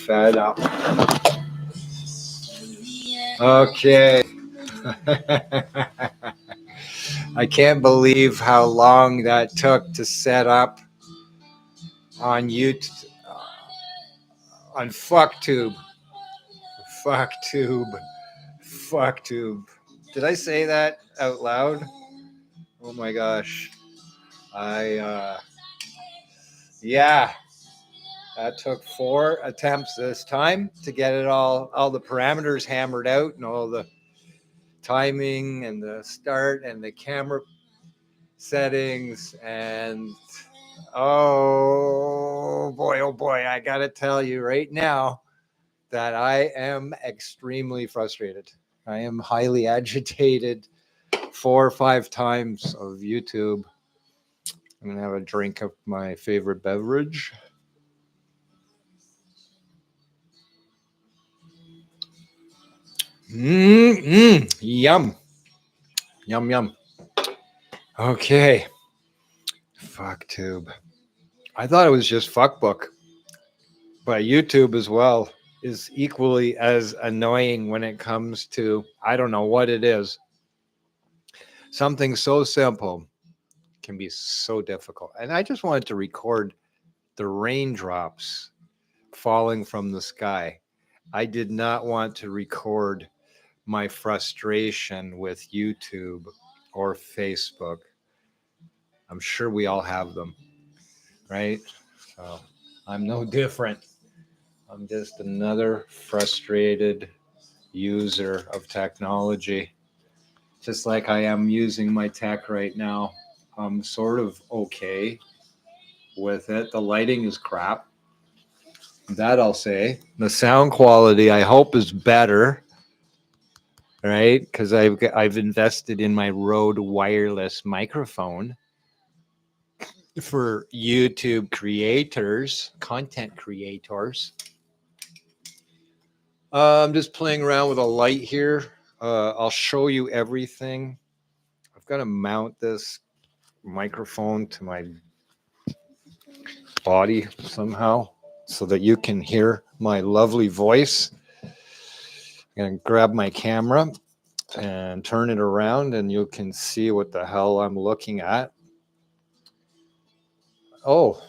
fed up. Okay. I can't believe how long that took to set up on YouTube, on FuckTube. FuckTube. FuckTube. Did I say that out loud? Oh my gosh. Yeah, that took 4 attempts this time to get it all the parameters hammered out and all the timing and the start and the camera settings. And oh boy, I gotta tell you right now that I am extremely frustrated. I am highly agitated. 4 or 5 times of YouTube. I'm gonna have a drink of my favorite beverage. Yum. Yum. Okay. FuckTube. I thought it was just Fuckbook, but YouTube as well is equally as annoying when it comes to, I don't know what it is. Something so simple can be so difficult. And I just wanted to record the raindrops falling from the sky. I did not want to record my frustration with YouTube or Facebook. I'm sure we all have them, right? So I'm no different. I'm just another frustrated user of technology, just like I am using my tech right now. I'm sort of okay with it. The lighting is crap. That I'll say. The sound quality, I hope, is better, right? Because I've invested in my Rode wireless microphone for YouTube creators, content creators. I'm just playing around with a light here. I'll show you everything. I've got to mount this microphone to my body somehow so that you can hear my lovely voice. I'm going to grab my camera and turn it around and you can see what the hell I'm looking at. Oh,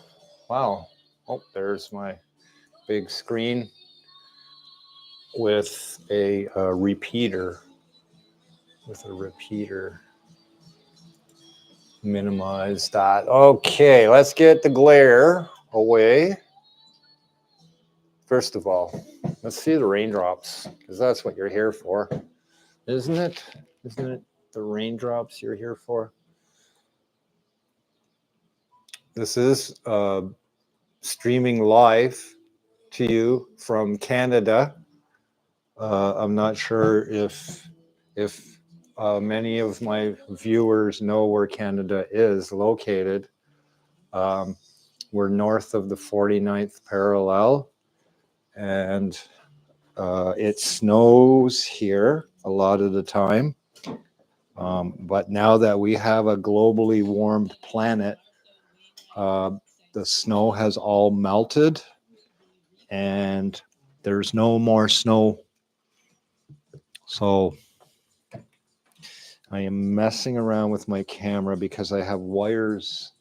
wow. Oh, there's my big screen with a repeater. Minimize that. Okay, let's get the glare away. First of all, let's see the raindrops, because that's what you're here for, isn't it? Isn't it the raindrops you're here for? This is streaming live to you from Canada. I'm not sure if many of my viewers know where Canada is located. We're north of the 49th parallel, and it snows here a lot of the time. But now that we have a globally warmed planet, the snow has all melted, and there's no more snow. So I am messing around with my camera because I have wires.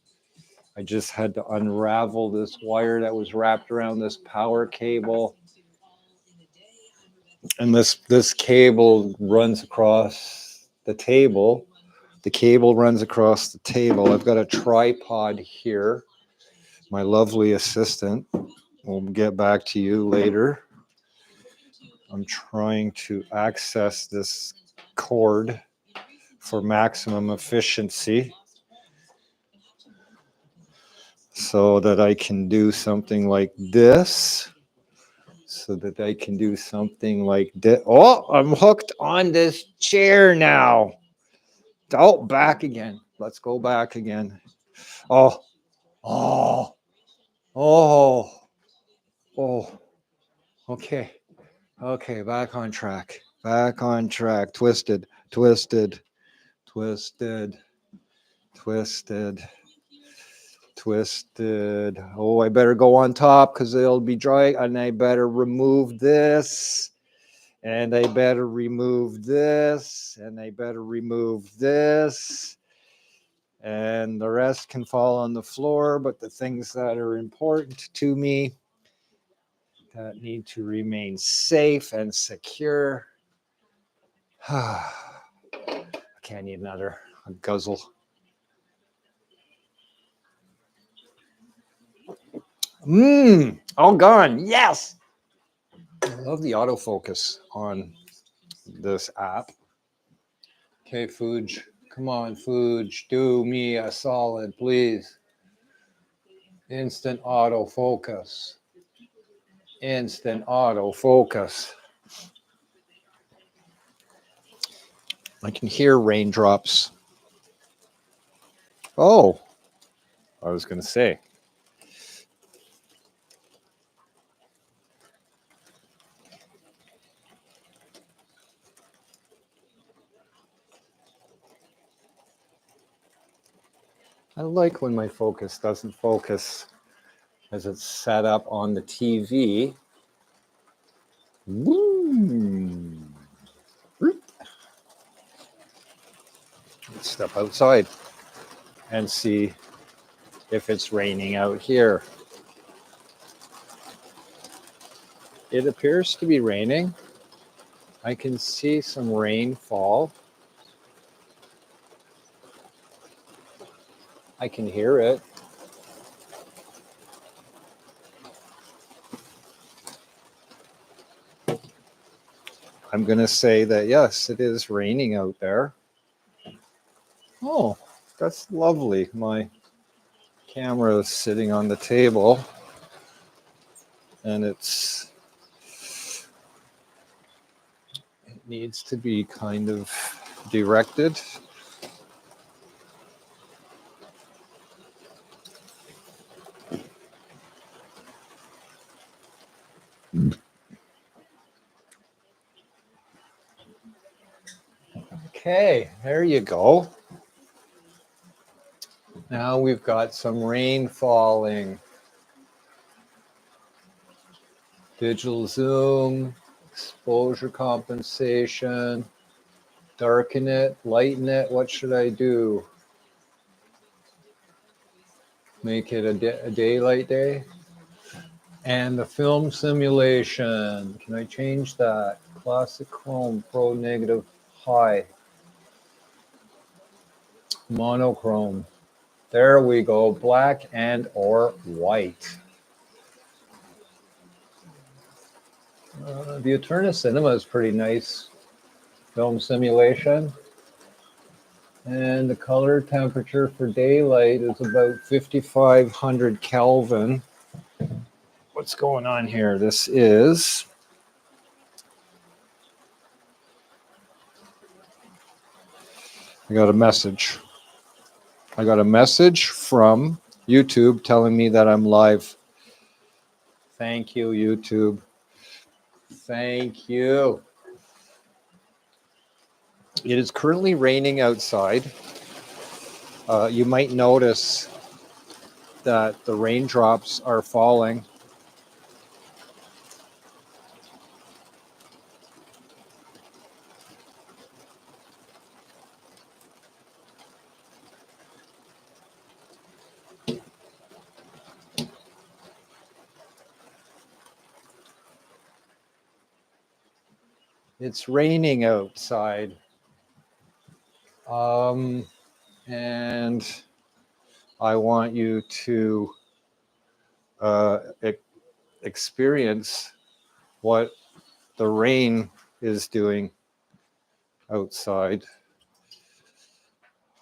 I just had to unravel this wire that was wrapped around this power cable. And this cable runs across the table. The cable runs across the table. I've got a tripod here. My lovely assistant will get back to you later. I'm trying to access this cord for maximum efficiency so that I can do something like this. Oh, I'm hooked on this chair now. Oh, back again. Let's go back again. Oh. Okay. Okay, back on track. Twisted. twisted. Oh, I better go on top because it'll be dry, and I better remove this, and I better remove this, and I better remove this, and the rest can fall on the floor, but the things that are important to me that need to remain safe and secure. I can't need another guzzle. All gone. Yes. I love the autofocus on this app. Okay, Fuge. Come on, Fuge. Do me a solid, please. Instant autofocus. Instant autofocus. I can hear raindrops. Oh, I was going to say. I like when my focus doesn't focus as it's set up on the TV. Woo! Let's step outside and see if it's raining out here. It appears to be raining. I can see some rainfall. I can hear it. I'm going to say that, yes, it is raining out there. Oh, that's lovely. My camera is sitting on the table, and it needs to be kind of directed. Okay, there you go. Now we've got some rain falling. Digital zoom, exposure compensation, darken it, lighten it. What should I do? Make it a daylight day. And the film simulation, can I change that? Classic chrome, pro negative high. Monochrome. There we go, black and or white. The Eterna Cinema is pretty nice film simulation. And the color temperature for daylight is about 5,500 Kelvin. What's going on here? This is I got a message. I got a message from YouTube telling me that I'm live. Thank you, YouTube. Thank you. It is currently raining outside. You might notice that the raindrops are falling. It's raining outside. And I want you to experience what the rain is doing outside.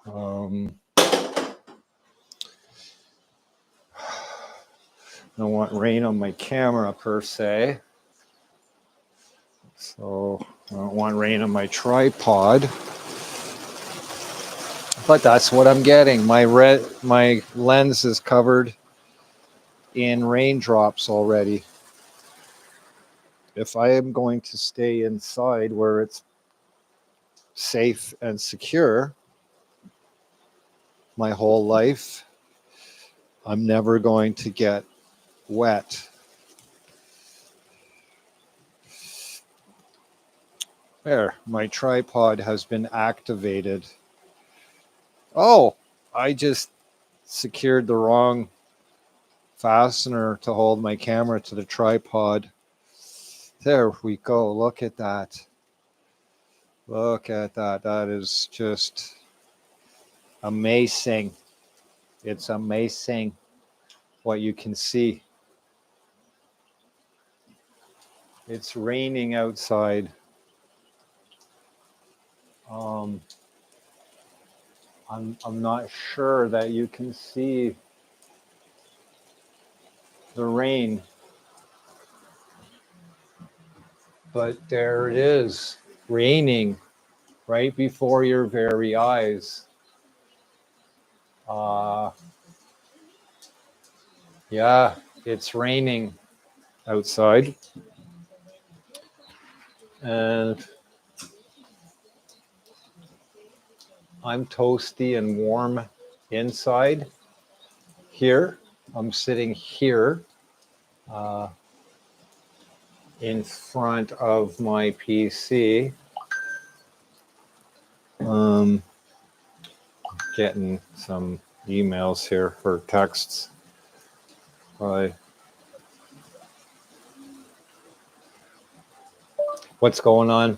I don't want rain on my camera per se. So I don't want rain on my tripod. But that's what I'm getting. My lens is covered in raindrops already. If I am going to stay inside where it's safe and secure my whole life, I'm never going to get wet. There, my tripod has been activated. Oh, I just secured the wrong fastener to hold my camera to the tripod. There we go. Look at that. Look at that. That is just amazing. It's amazing what you can see. It's raining outside. I'm not sure that you can see the rain, but there it is, raining right before your very eyes. Yeah, it's raining outside, and I'm toasty and warm inside here. I'm sitting here in front of my PC. Getting some emails here or texts. What's going on?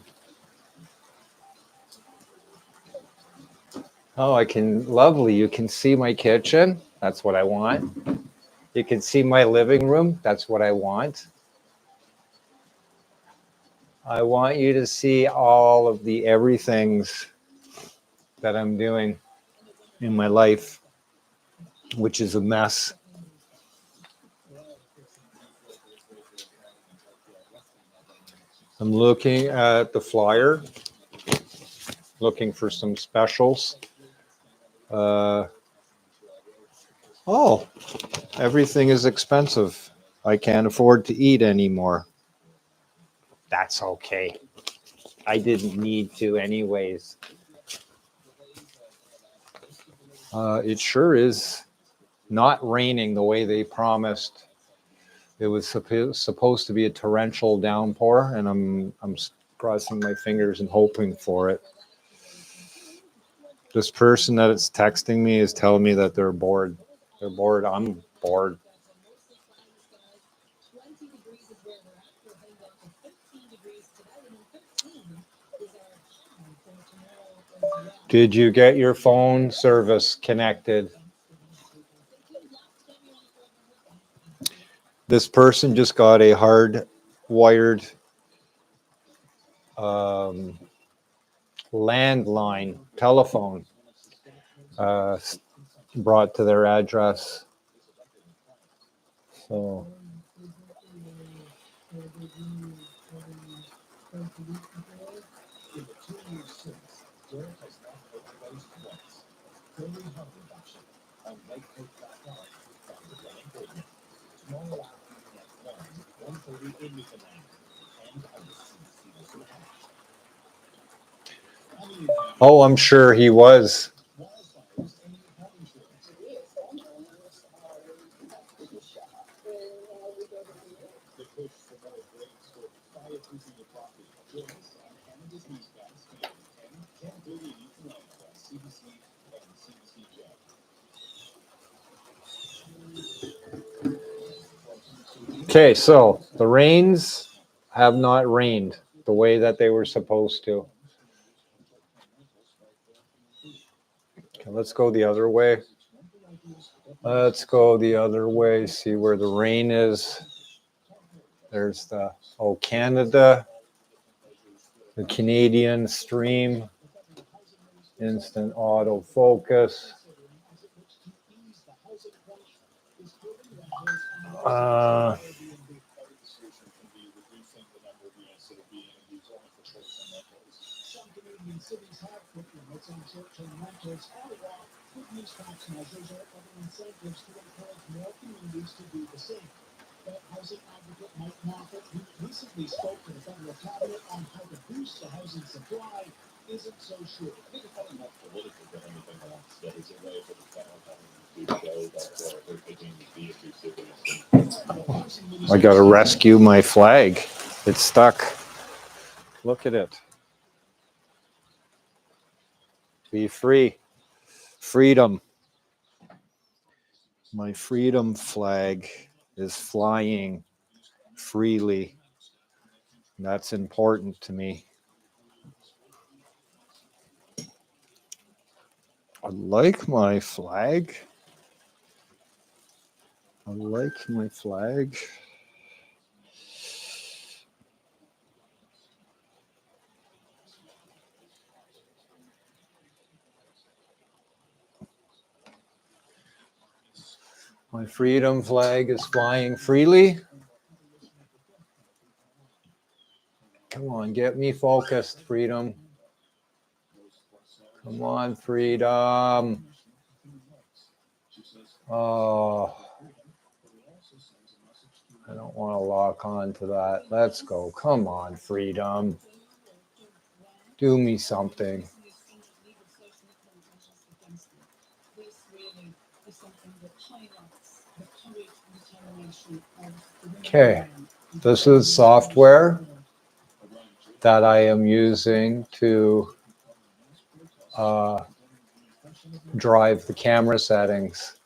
Oh, lovely. You can see my kitchen. That's what I want. You can see my living room. That's what I want. I want you to see all of the everythings that I'm doing in my life, which is a mess. I'm looking at the flyer, looking for some specials. Oh, everything is expensive. I can't afford to eat anymore. That's okay. I didn't need to anyways. It sure is not raining the way they promised. It was supposed to be a torrential downpour, and I'm crossing my fingers and hoping for it. This person that is texting me is telling me that they're bored. They're bored. I'm bored. Did you get your phone service connected? This person just got a hard wired landline telephone brought to their address. So oh, I'm sure he was. Okay, so the rains have not rained the way that they were supposed to. Okay, let's go the other way. Let's go the other way, see where the rain is. There's the, Canada, the Canadian stream, instant autofocus. I gotta rescue my flag. It's stuck. Look at it. Be free. Freedom. My freedom flag is flying freely. That's important to me. I like my flag. I like my flag. My freedom flag is flying freely. Come on, get me focused, freedom. Come on, freedom. Oh, I don't want to lock on to that. Let's go. Come on, freedom. Do me something. Okay, this is software that I am using to drive the camera settings.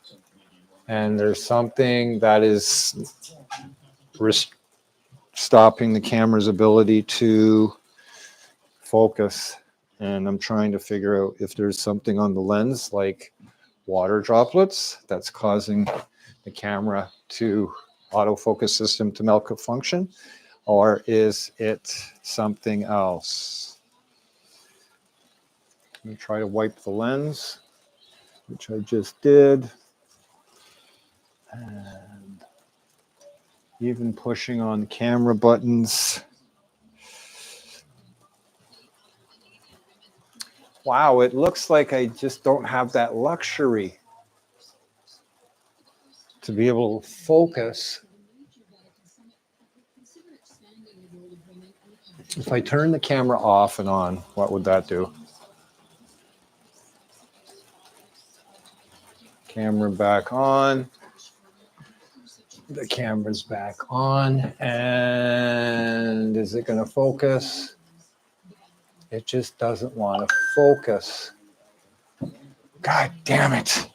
And there's something that is stopping the camera's ability to focus. And I'm trying to figure out if there's something on the lens like water droplets that's causing the camera to autofocus system to malfunction, or is it something else? I'm going to try to wipe the lens, which I just did. And even pushing on camera buttons. Wow, it looks like I just don't have that luxury to be able to focus. If I turn the camera off and on, what would that do? Camera back on. The camera's back on. And is it going to focus? It just doesn't want to focus. God damn it.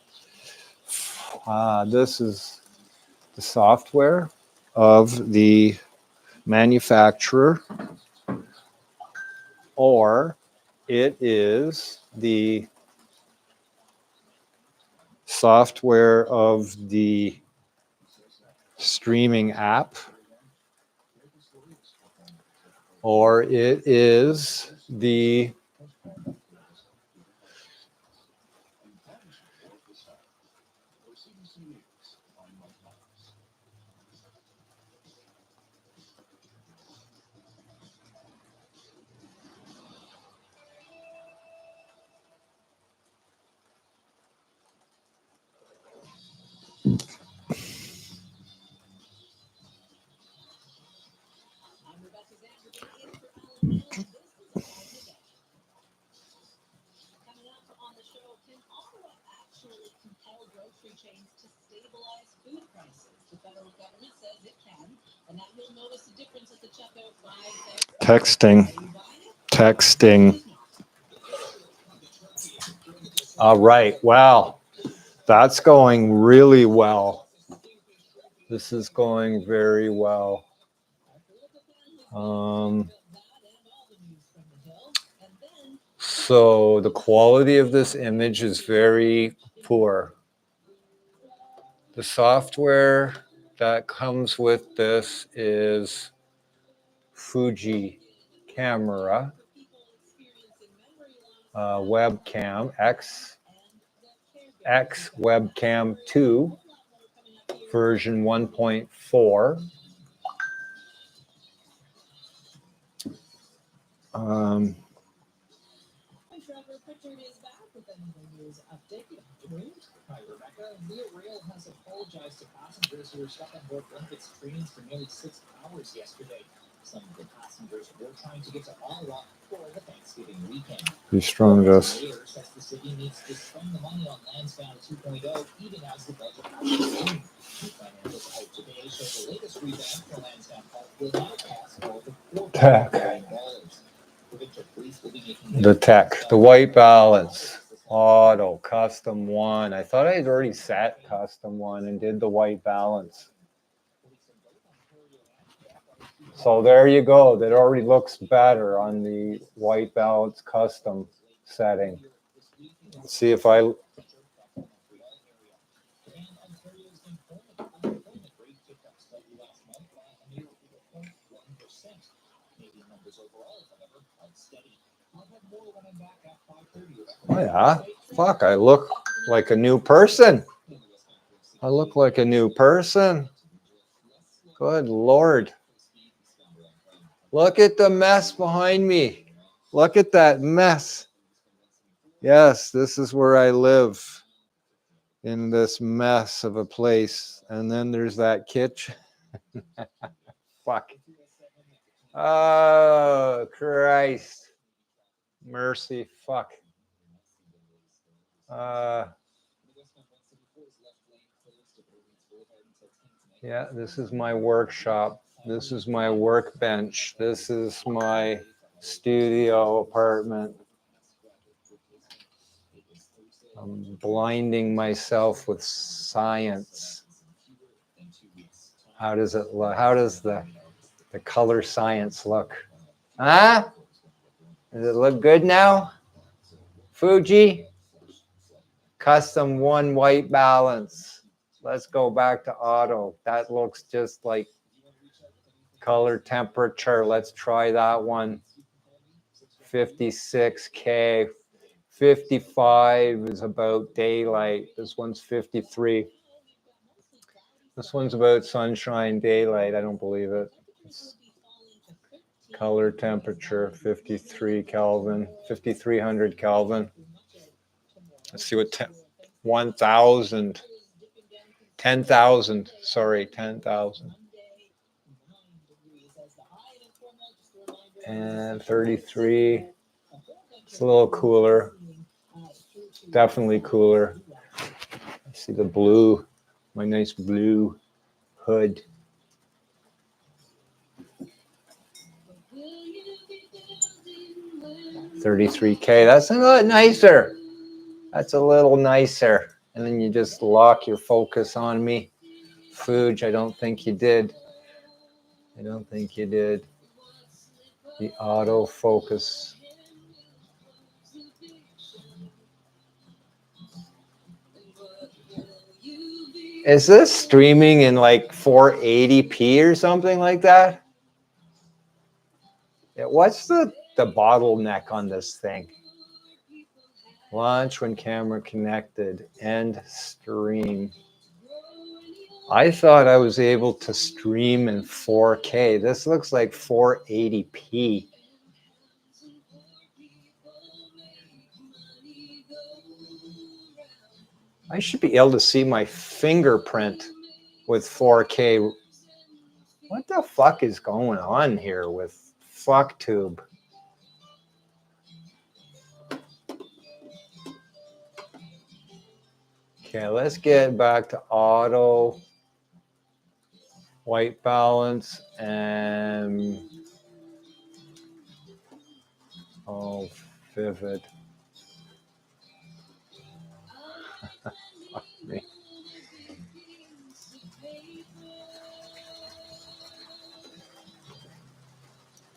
This is the software of the manufacturer, or it is the software of the streaming app, or it is the texting. All right. Wow. That's going really well. This is going very well. So the quality of this image is very poor. The software that comes with this is Fuji camera, webcam, X webcam 2, version 1.4. Hi, Rebecca. Via Rail has apologized to passengers who were stuck on board one of its trains for nearly 6 hours yesterday. Some of the passengers were trying to get to Ottawa for the Thanksgiving weekend. Be strong, Gus. Mayor says the city needs to spend the money on lands found 2.0, even as the budget has grown. Financials out today show the latest revamp for Lansdowne Park will now cost more than $4 billion. Provincial police will be making The tech, the white ballots, auto, custom one. I thought I had already set custom one and did the white balance. So there you go. That already looks better on the white balance custom setting. Let's see if I. Oh yeah, fuck! I look like a new person. I look like a new person. Good Lord. Look at the mess behind me. Look at that mess. Yes, this is where I live, in this mess of a place. And then there's that kitchen. Fuck. Oh, Christ. Mercy. Fuck. Yeah, this is my workshop. This is my workbench. This is my studio apartment. I'm blinding myself with science. How does it look? How does the color science look? Huh? Does it look good now? Fuji? Custom one white balance. Let's go back to auto. That looks just like color temperature. Let's try that one. 56K. 55 is about daylight. This one's 53. This one's about sunshine, daylight. I don't believe it. It's color temperature, 53 Kelvin, 5300 Kelvin. Let's see what 1,000, 10,000, sorry, 10,000. And 33. It's a little cooler. Definitely cooler. I see the blue, my nice blue hood. $33K. That's a little nicer. That's a little nicer. And then you just lock your focus on me. Fuge, I don't think you did. I don't think you did. The auto focus. Is this streaming in like 480p or something like that? Yeah, what's the bottleneck on this thing? Launch when camera connected. End stream. I thought I was able to stream in 4K. This looks like 480p. I should be able to see my fingerprint with 4K. What the fuck is going on here with FuckTube? Okay, let's get back to auto, white balance, and vivid.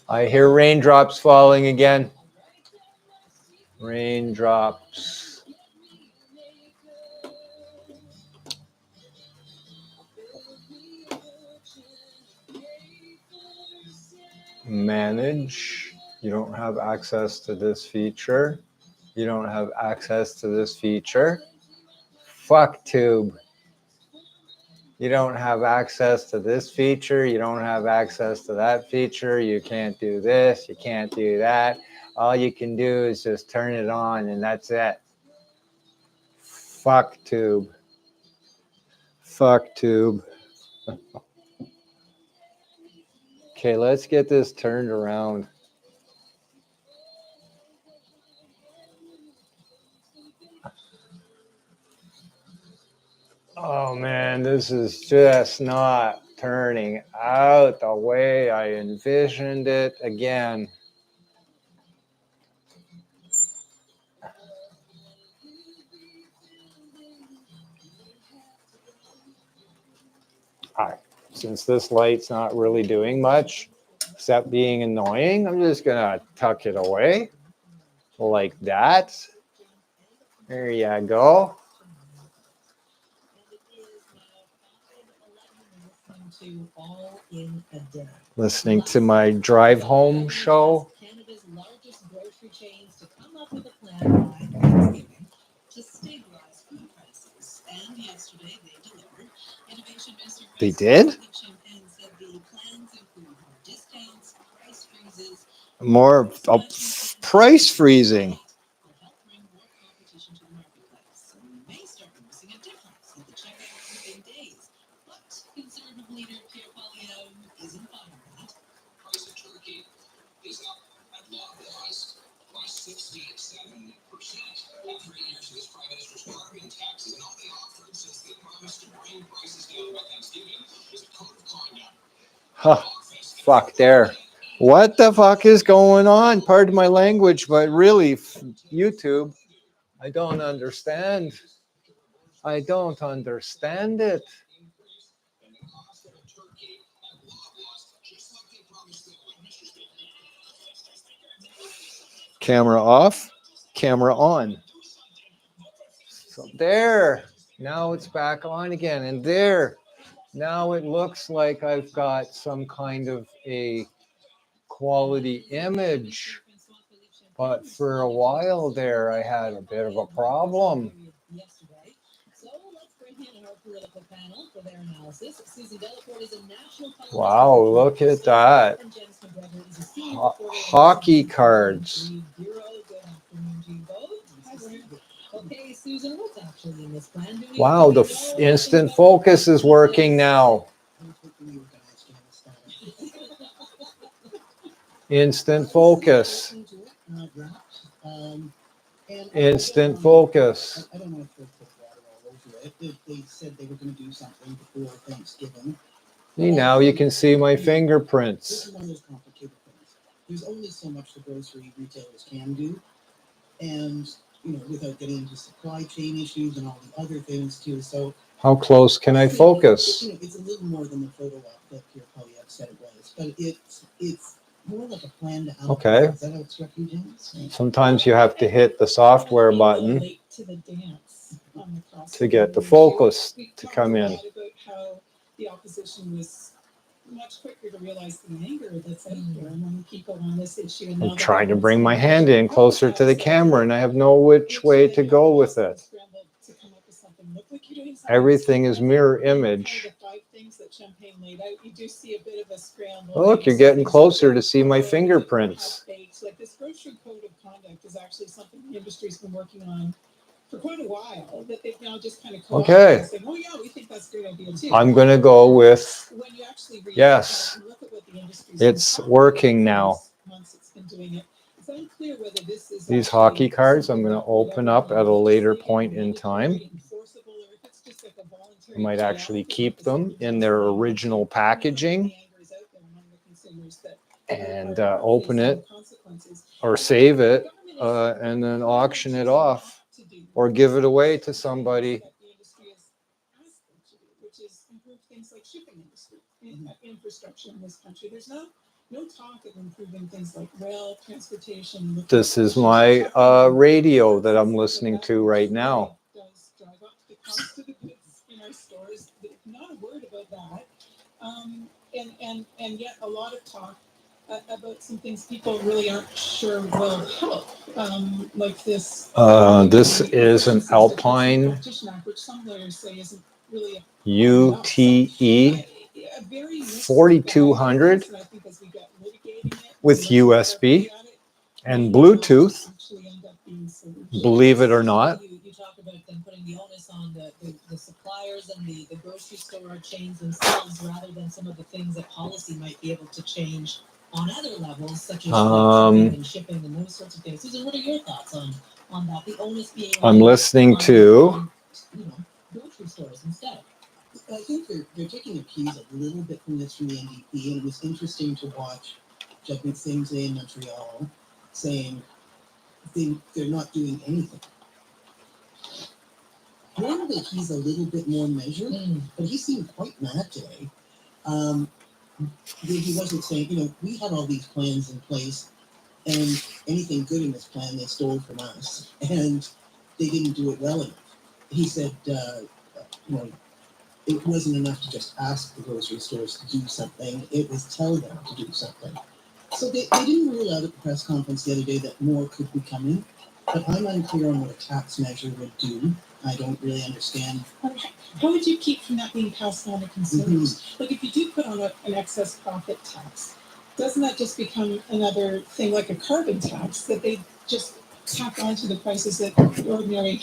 I hear raindrops falling again. Raindrops. Manage. You don't have access to this feature. You don't have access to this feature. FuckTube. You don't have access to this feature. You don't have access to that feature. You can't do this. You can't do that. All you can do is just turn it on and that's it. FuckTube. FuckTube. Okay, let's get this turned around. Oh man, this is just not turning out the way I envisioned it again. All right, since this light's not really doing much except being annoying, I'm just gonna tuck it away like that. There you go. Listening to my drive home show. Canada's largest grocery chains to come up with a plan by Thanksgiving to stabilize food prices. And yesterday they delivered. Innovation Minister They did? Champagne said the plans include more discounts, price freezes, More price freezing. will help bring more competition to the marketplace. And we may start noticing a difference at the checkout within days. But Conservative leader Pierre Poilievre isn't buying that. Price of turkey is up at long last by 67%. After 8 years of this prime minister's carbon tax is not the offered since they promised to bring prices down by Thanksgiving is a code of conduct. Huh. Fuck there. What the fuck is going on? Pardon my language, but really, YouTube, I don't understand. I don't understand it. Camera off, camera on. So there, now it's back on again. And there, now it looks like I've got some kind of a quality image. But for a while there, I had a bit of a problem. Wow, look at that. Hockey cards. Wow, the instant focus is working now. Instant focus. Instant focus. I don't know if they'll put water all over it. They said they were going to do something before Thanksgiving. See, now you can see my fingerprints. This is one of those complicated things. There's only so much the grocery retailers can do, and without getting into supply chain issues and all the other things too. So how close can I focus? It's a little more than the photo op that Pierre Poilievre said it was, but it's more like a plan to how. Okay. Is that how it struck you, James? Sometimes you have to hit the software button to get the focus to come in. About how the opposition was much quicker to realize the anger that's out there among people on this issue. I'm trying to bring my hand in closer to the camera, and I have no which way to go with it. Everything is mirror image. Look, you're getting closer to see my fingerprints. Like this grocery code of conduct is actually something the industry's been working on for quite a while, that they've now just kind of okay. Saying, oh yeah, we think that's a great idea too. I'm going to go with when you actually read yes. Look at what the industry's it's working now. Months it's been doing it. It's unclear whether this is these hockey cards I'm going to open up at a later point in time. I might actually keep them in their original packaging and open it or save it and then auction it off or give it away to somebody. Which is improve things like shipping industry, infrastructure in this country. There's no talk of improving things like rail transportation. This is my radio that I'm listening to right now. Does drive up the cost of the goods in our stores. Not a word about that. And yet a lot of talk about some things people really aren't sure will help, like this. This is an Alpine which some lawyers say isn't really UTE 4200 with USB and Bluetooth. Believe it or not. You talk about them putting the onus on the suppliers and the grocery store chains themselves rather than some of the things that policy might be able to change on other levels, such as and shipping and those sorts of things. Susan, what are your thoughts on that? The onus being I'm listening to grocery stores instead. I think they're taking the keys a little bit from this from the NDP, and it was interesting to watch Jagmeet Singh in Montreal saying they're not doing anything. Normally he's a little bit more measured, but he seemed quite mad today. He wasn't saying, we had all these plans in place, and anything good in this plan they stole from us, and they didn't do it well enough. He said, it wasn't enough to just ask the grocery stores to do something. It was tell them to do something. So they didn't rule out at the press conference the other day that more could be coming, but I'm unclear on what a tax measure would do. I don't really understand. How would you keep from that being passed on to consumers? Like if you do put on an excess profit tax, doesn't that just become another thing like a carbon tax that they just tack onto the prices that ordinary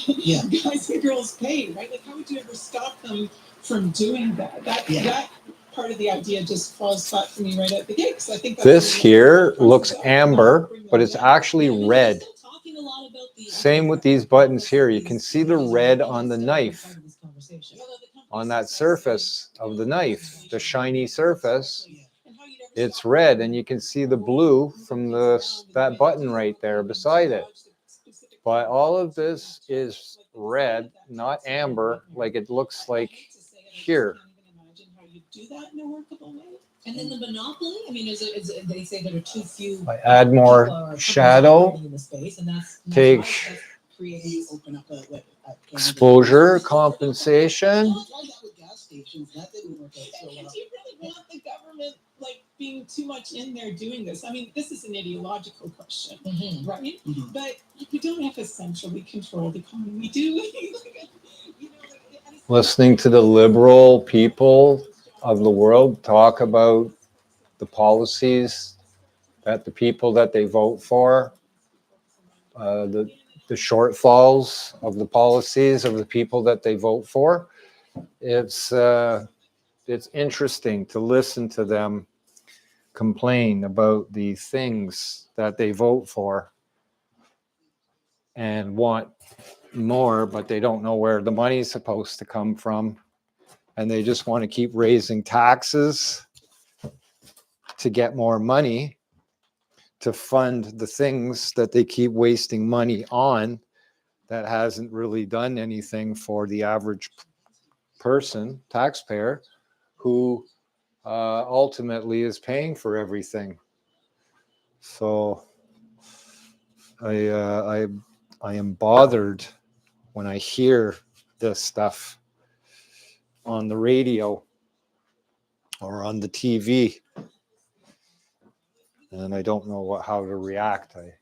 guys and girls pay, right? Like how would you ever stop them from doing that? That part of the idea just falls flat for me right at the gate. Because I think This here looks amber, but it's actually red. Same with these buttons here. You can see the red on the knife, on that surface of the knife, the shiny surface. It's red, and you can see the blue from that button right there beside it. But all of this is red, not amber, like it looks like here. Do that in a workable way. And then the monopoly, I mean, they say there are too few. I add more shadow, in the space, and that's take Open up exposure compensation. Do you really want the government being too much in there doing this? I mean, this is an ideological question, right? But we don't have a centrally controlled economy. We do. Listening to the liberal people of the world talk about the policies that the people that they vote for, the shortfalls of the policies of the people that they vote for, it's interesting to listen to them complain about the things that they vote for and want more, but they don't know where the money's supposed to come from. And they just want to keep raising taxes to get more money to fund the things that they keep wasting money on that hasn't really done anything for the average person, taxpayer, who ultimately is paying for everything. So I am bothered when I hear this stuff on the radio or on the TV, and I don't know how to react. I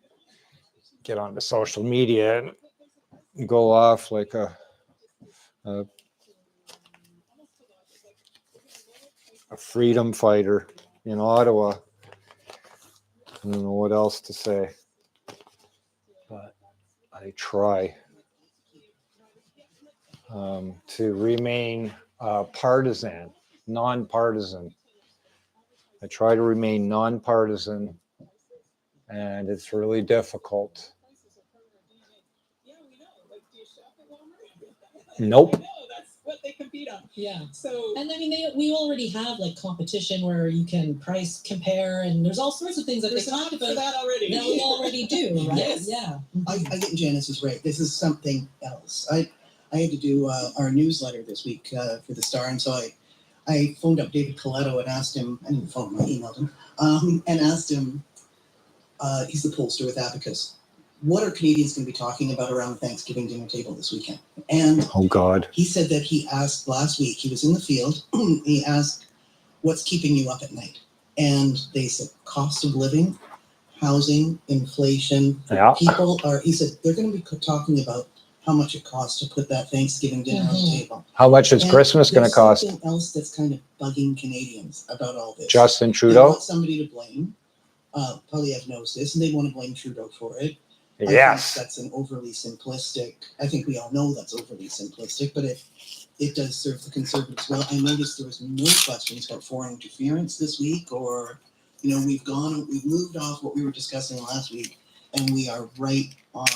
get onto social media and go off like a freedom fighter in Ottawa. I don't know what else to say, but I try to remain partisan, nonpartisan. I try to remain nonpartisan, and it's really difficult. Nope. That's what they compete on. Yeah. So, and I mean, we already have competition where you can price compare, and there's all sorts of things that they talk about that already. That we already do, right? Yes. Yeah. I think Janice is right. This is something else. I had to do our newsletter this week for the Star, and so I phoned up David Coletto and asked him. I didn't phone him. I emailed him and asked him. He's the pollster with Abacus. What are Canadians going to be talking about around the Thanksgiving dinner table this weekend? And oh God, he said that he asked last week. He was in the field. He asked, "What's keeping you up at night?" And they said, "Cost of living, housing, inflation." Yeah. People are. He said they're going to be talking about how much it costs to put that Thanksgiving dinner on the table. How much is Christmas going to cost? Something else that's kind of bugging Canadians about all this. Justin They Trudeau. want somebody to blame. Polyev knows this, and they want to blame Trudeau for it. Yes. I think that's an overly simplistic. I think we all know that's overly simplistic, but it does serve the Conservatives well. I noticed there was no questions about foreign interference this week, or we've moved off what we were discussing last week, and we are right on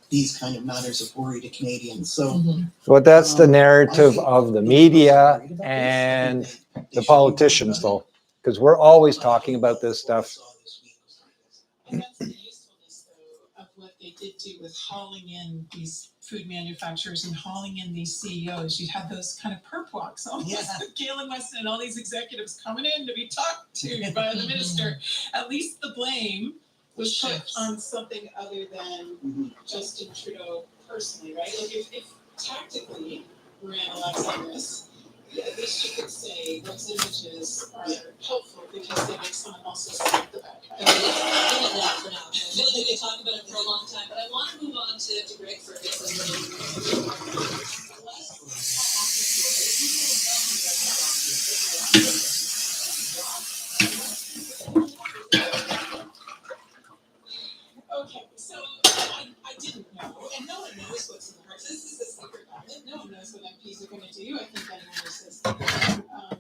these kind of matters of worry to Canadians. So Mhm. Well, that's the I narrative think of the most media people are worried about this. I and think they the should be worried politicians, about it. though, because we're always talking about this What I stuff. saw this week was like this. And that's the usefulness, though, of what they did do with hauling in these food manufacturers and hauling in these CEOs. You had those kind of perp walks, almost Yeah. Galen Weston and all these executives coming in to be talked to by the minister. At least the blame was put Shifts. on something other than Mhm. Justin Trudeau personally, right? Like if tactically we're analyzing this, at least you could say those images are helpful because they make someone else's life the bad guy. Leave it that for now. I feel like we could talk about it for a long time, but I want to move on to Greg Ferguson. Okay, so I didn't know, and no one knows what's in the hearts. This is the secret ballot. No one knows what MPs are going to do. I think anyone who says that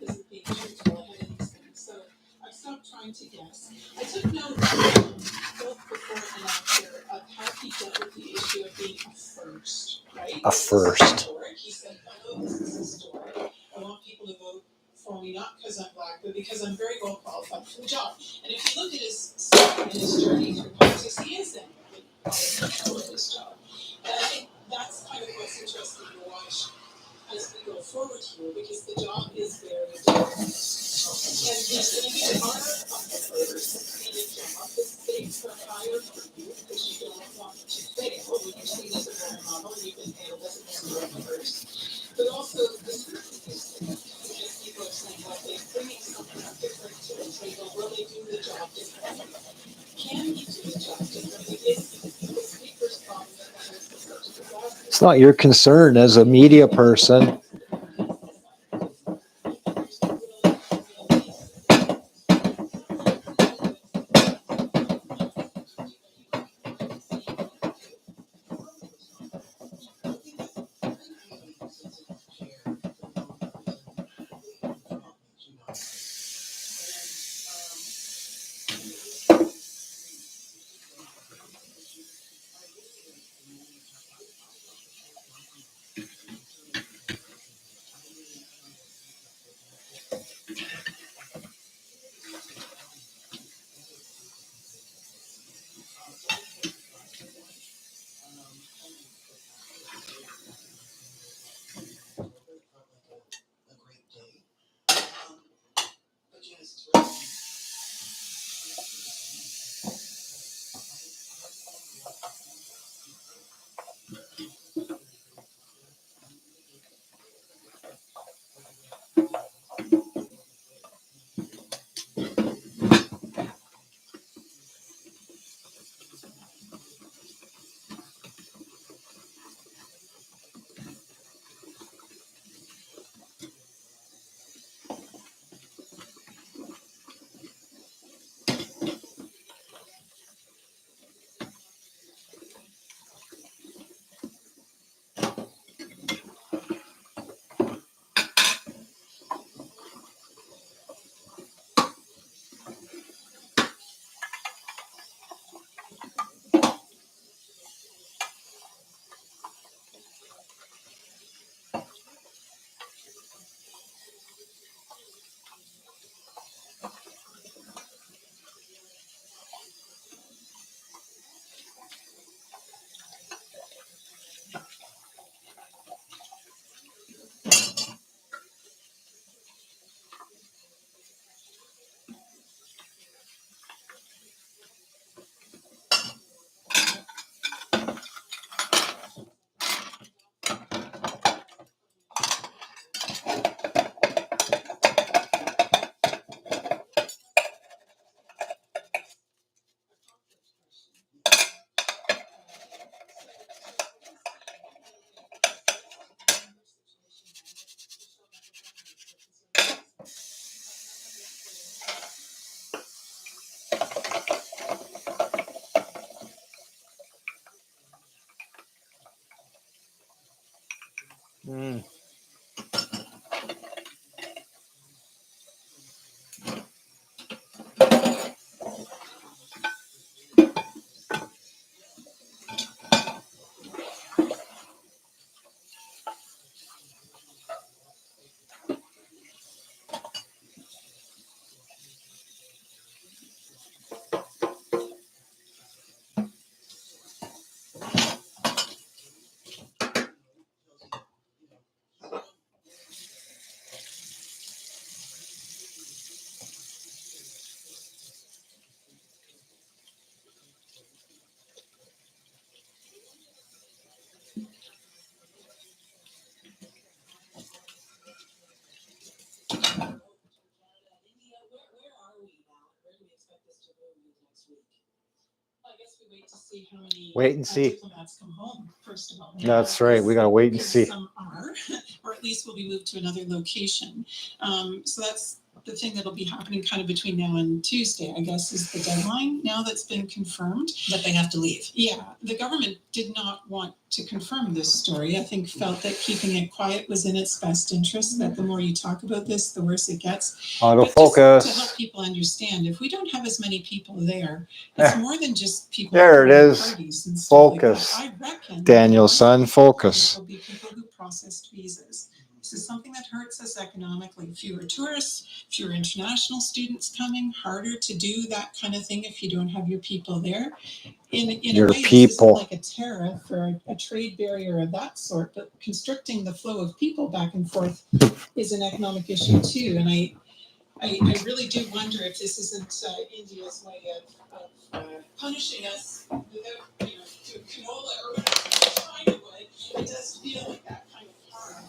isn't being truthful ahead of these things. So I've stopped trying to guess. I took note, both before and after, of how he dealt with the issue of being a first, right? A This is first. historic. He said, "Hello, this is historic. I want people to vote for me, not because I'm black, but because I'm very well qualified for the job." And if you look at his story and his journey through politics, he is then qualified for this job. And I think that's kind of what's interesting to watch as we go forward here, because the job is very different. And he's going to be harder on the first competing job. The stakes are higher for you because you don't want to fail when you're seen as a role model and you've been hailed as a member of the first. But also the scrutiny is there because people are saying, well, they're bringing something different to the table. Will they do the job differently? Can he do the job differently? Is the speaker's problem that the House is such a disaster? It's not your concern as a media person. A great day. But Janice is right. Mm. I guess we wait to see how many Wait and see. diplomats come home, first of all. That's right. We got to wait and Because see. some are, or at least will be moved to another location. So that's the thing that'll be happening kind of between now and Tuesday, I guess, is the deadline now that's been confirmed. That they have to leave. Yeah, the government did not want to confirm this story. I think felt that keeping it quiet was in its best interest, that the more you talk about this, the worse it gets. But just to help Autofocus. people understand, if we don't have as many people there, it's more than just people There it throwing is. parties and stuff like that. Focus. I reckon Danielson, focus. there will be people who processed visas. This is something that hurts us economically. Fewer tourists, fewer international students coming, harder to do that kind of thing if you don't have your people there. In Your a way, this people. isn't like a tariff or a trade barrier of that sort, but constricting the flow of people back and forth is an economic issue too. And I really do wonder if this isn't India's way of punishing us without, through canola or whatever China would. It does feel like that kind of harm.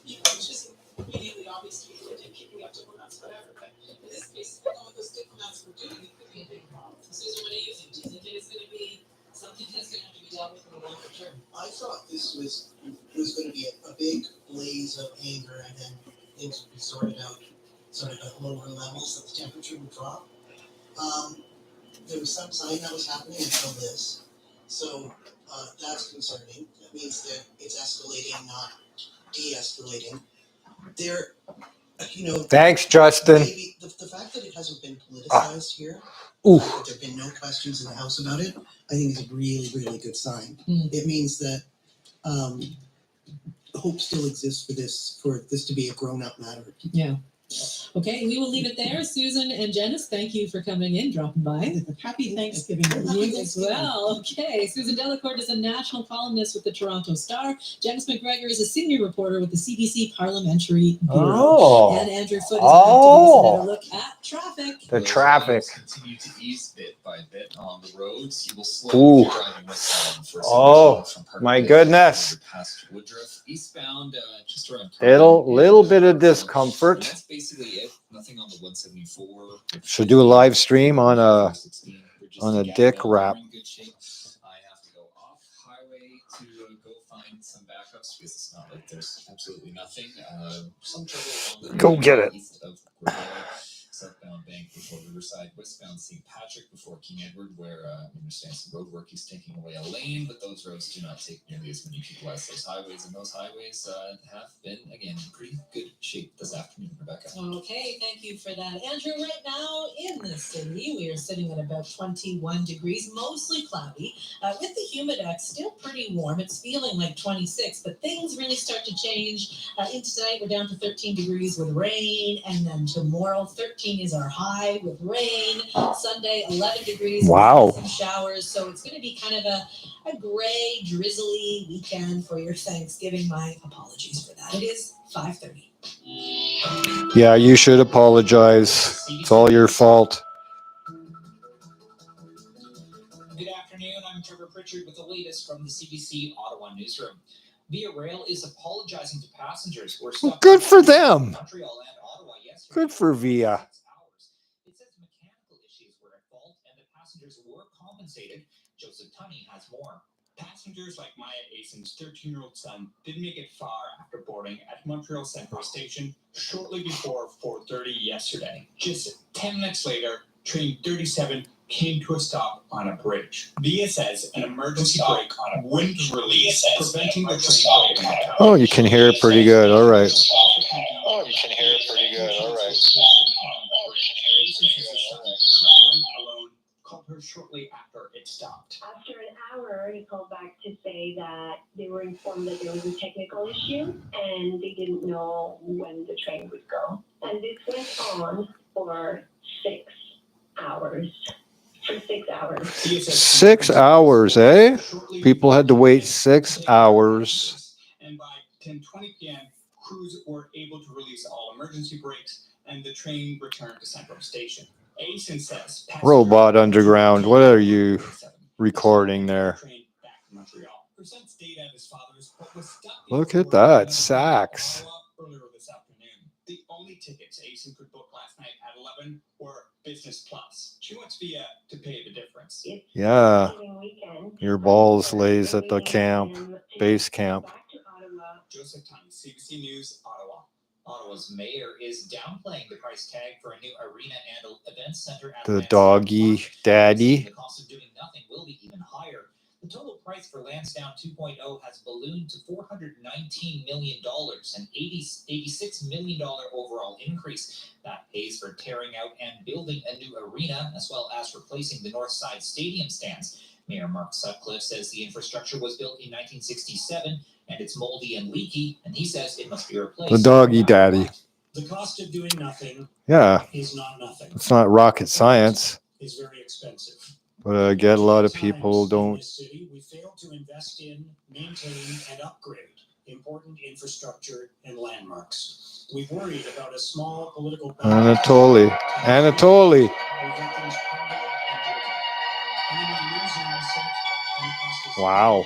Which isn't immediately obvious to people who did kicking up diplomats, whatever. But in this case, I know what those diplomats were doing. It could be a big problem. Susan, what do you think? Do you think it is going to be something that's going to have to be dealt with in the longer term? I thought this was going to be a big blaze of anger, and then things would be sorted out, sort of at lower levels, that the temperature would drop. There was some sign that was happening until this, so that's concerning. That means that it's escalating, not de-escalating. There, Thanks, Justin. maybe the fact that it hasn't been politicized here, Ooh. that there have been no questions in the House about it, I think is a really, really good sign. Mm. It means that hope still exists for this to be a grown-up matter. Yeah. Okay, we will leave it there. Susan and Janice, thank you for coming in, dropping by. Happy Thanksgiving. You as well. Okay, Susan Delacourt is a national columnist with the Toronto Star. Janice McGregor is a senior reporter with the CBC Parliamentary Bureau. Oh. And Andrew Foote is back to give us a better look at traffic. The traffic. Continue to ease bit by bit on the roads. You will Ooh. slow if you're driving westbound for Oh, from my Parkdale goodness. past Woodruff, eastbound just around Little bit of And discomfort. that's basically it. Nothing on the 174. Should do a live stream on a 416. We're just on a together. dick We're wrap. in good shape. I have to go off highway to go find some backups because it's not like there's absolutely nothing. Some trouble on the Go get it. east of Cornwall, southbound Bank before Riverside, westbound St. Patrick before King Edward, where I understand some road work is taking away a lane, but those roads do not take nearly as many people as those highways, and those highways have been, again, in pretty good shape this afternoon, Rebecca. Okay, thank you for that. Andrew, right now in the city, we are sitting at about 21 degrees, mostly cloudy. With the humidex, still pretty warm. It's feeling like 26, but things really start to change. Into tonight, we're down to 13 degrees with rain, and then tomorrow, 13 is our high with rain. Sunday, 11 degrees. Wow. Some showers, so it's going to be kind of a gray, drizzly weekend for your Thanksgiving. My apologies for that. It is 5:30. Yeah, you should apologize. It's all your fault. Good afternoon. I'm Trevor Pritchard with the latest from the CBC Ottawa newsroom. Via Rail is apologizing to passengers who are stuck. Good for them. Montreal and Ottawa yesterday. Good for Via. 6 hours. It says mechanical issues were at fault and the passengers were compensated. Joseph Tunney has more. Passengers like Maya Asen's 13-year-old son didn't make it far after boarding at Montreal Central Station shortly before 4:30 yesterday. Just 10 minutes later, train 37 came to a stop on a bridge. Via says an emergency brake wouldn't release, preventing the train from going. Oh, you can hear it pretty good. All right. Oh, you can hear it pretty good. All right. Traveling alone, called her shortly after it stopped. After an hour, he called back to say that they were informed that there was a technical issue and they didn't know when the train would go. And this went on for 6 hours. For 6 hours. 6 hours, eh? People had to wait 6 hours. And by 10:20 p.m., crews were able to release all emergency brakes and the train returned to Central Station. Asen says Robot Underground, what are you recording there? Look at that, Saks. Earlier this afternoon, the only tickets Asen could book last night at 11 were Business Plus. She wants Via to pay the difference. It's Yeah. Thanksgiving weekend. Your My balls daughter lays at the bringing camp, him to base go camp. back to Ottawa. Joseph Tunny, CBC News, Ottawa. Ottawa's mayor is downplaying the price tag for a new arena and event center at The Lansdowne doggy Park. daddy. The cost of doing nothing will be even higher. The total price for Lansdowne 2.0 has ballooned to $419 million, an $86 million overall increase. That pays for tearing out and building a new arena, as well as replacing the Northside Stadium stands. Mayor Mark Sutcliffe says the infrastructure was built in 1967 and it's moldy and leaky, and he says it must be replaced. The doggy no matter daddy. what. The cost of doing nothing Yeah, is not nothing. it's not rocket science, It's very expensive. but I get a lot of people don't. In this city, we failed to invest in, maintain, and upgrade important infrastructure and landmarks. We worried about a small political Anatoly. Anatoly. Wow.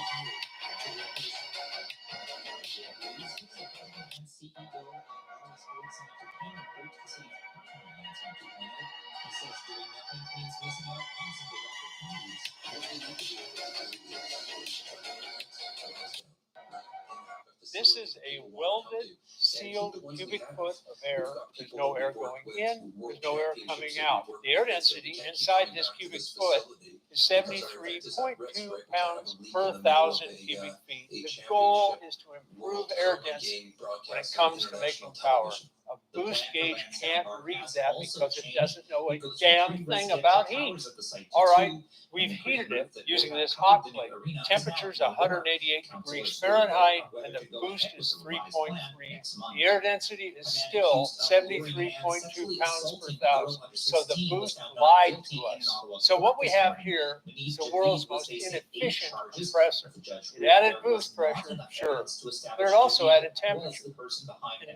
This is a welded, sealed cubic foot of air. There's no air going in, there's no air coming out. The air density inside this cubic foot is 73.2 pounds per 1,000 cubic feet. The goal is to improve air density when it comes to making power. A boost gauge can't read that because it doesn't know a damn thing about heat. All right, we've heated it using this hot plate. Temperature's 188 degrees Fahrenheit, and the boost is 3.3. The air density is still 73.2 pounds per 1,000. So the boost lied to us. So what we have here is the world's most inefficient compressor. It added boost pressure, sure, but it also added temperature.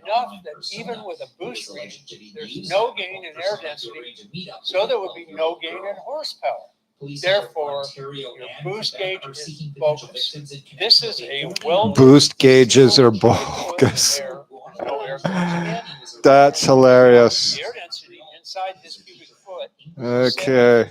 Enough that even with a boost reading, there's no gain in air density, so there would be no gain in horsepower. Therefore, your boost gauge is bogus. This is a well Boost gauges are bogus. That's hilarious. The air density inside this cubic foot. Okay.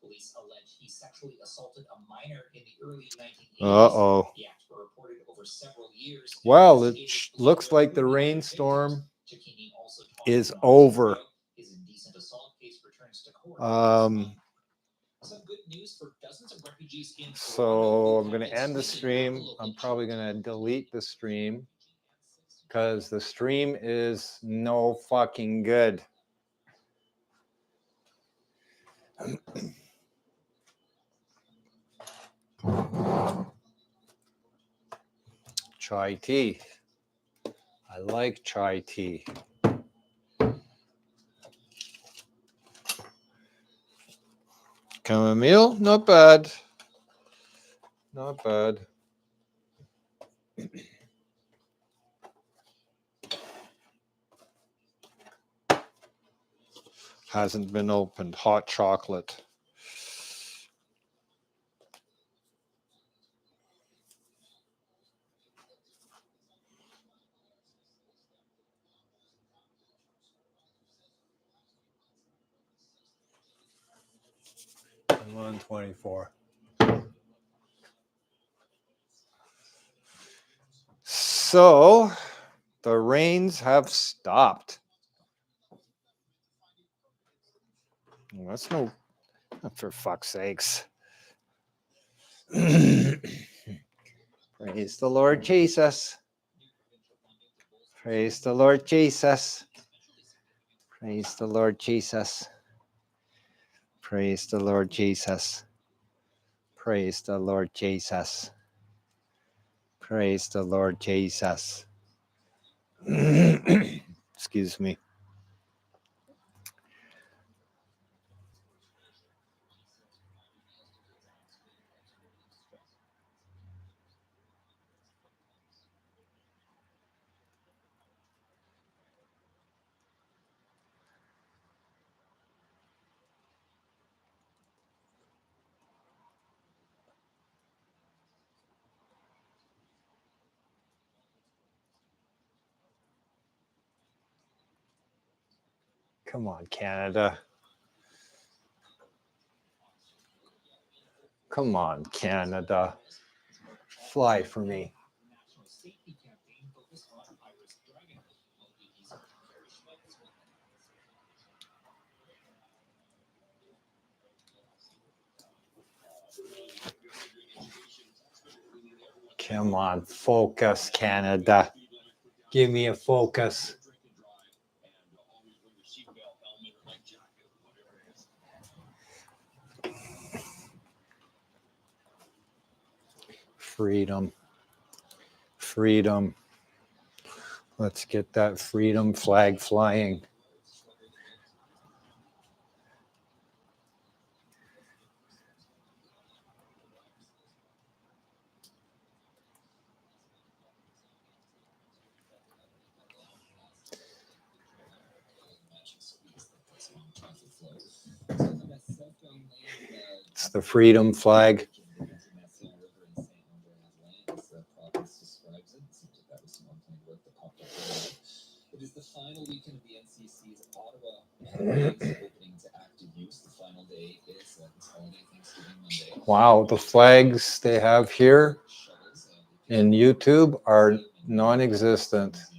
Police allege he sexually assaulted a minor in the early 1980s. Uh-oh. The acts were reported over several years. Well, it looks like the rainstorm is over. His indecent assault case returns to court. Some good news for dozens of refugees in So I'm going to end the stream. I'm probably going to delete the stream because the stream is no fucking good. Chai tea. I like chai tea. Chamomile, not bad. Not bad. Hasn't been opened. Hot chocolate. I'm on 24. So the rains have stopped. Well, that's no, for fuck's sakes. Praise the Lord Jesus. Praise the Lord Jesus. Praise the Lord Jesus. Praise the Lord Jesus. Praise the Lord Jesus. Praise the Lord Jesus. Excuse me. Come on, Canada. Come on, Canada. Fly for me. National safety campaign focused on Iris Dragon. Come on, focus, Canada. Give me a focus. Freedom. Freedom. Let's get that freedom flag flying. It's the freedom flag. It is the final weekend of the NCC's Ottawa holidays opening to active use. The final day is this holiday Thanksgiving Monday. Wow, the flags they have here in YouTube are non-existent. Saturday,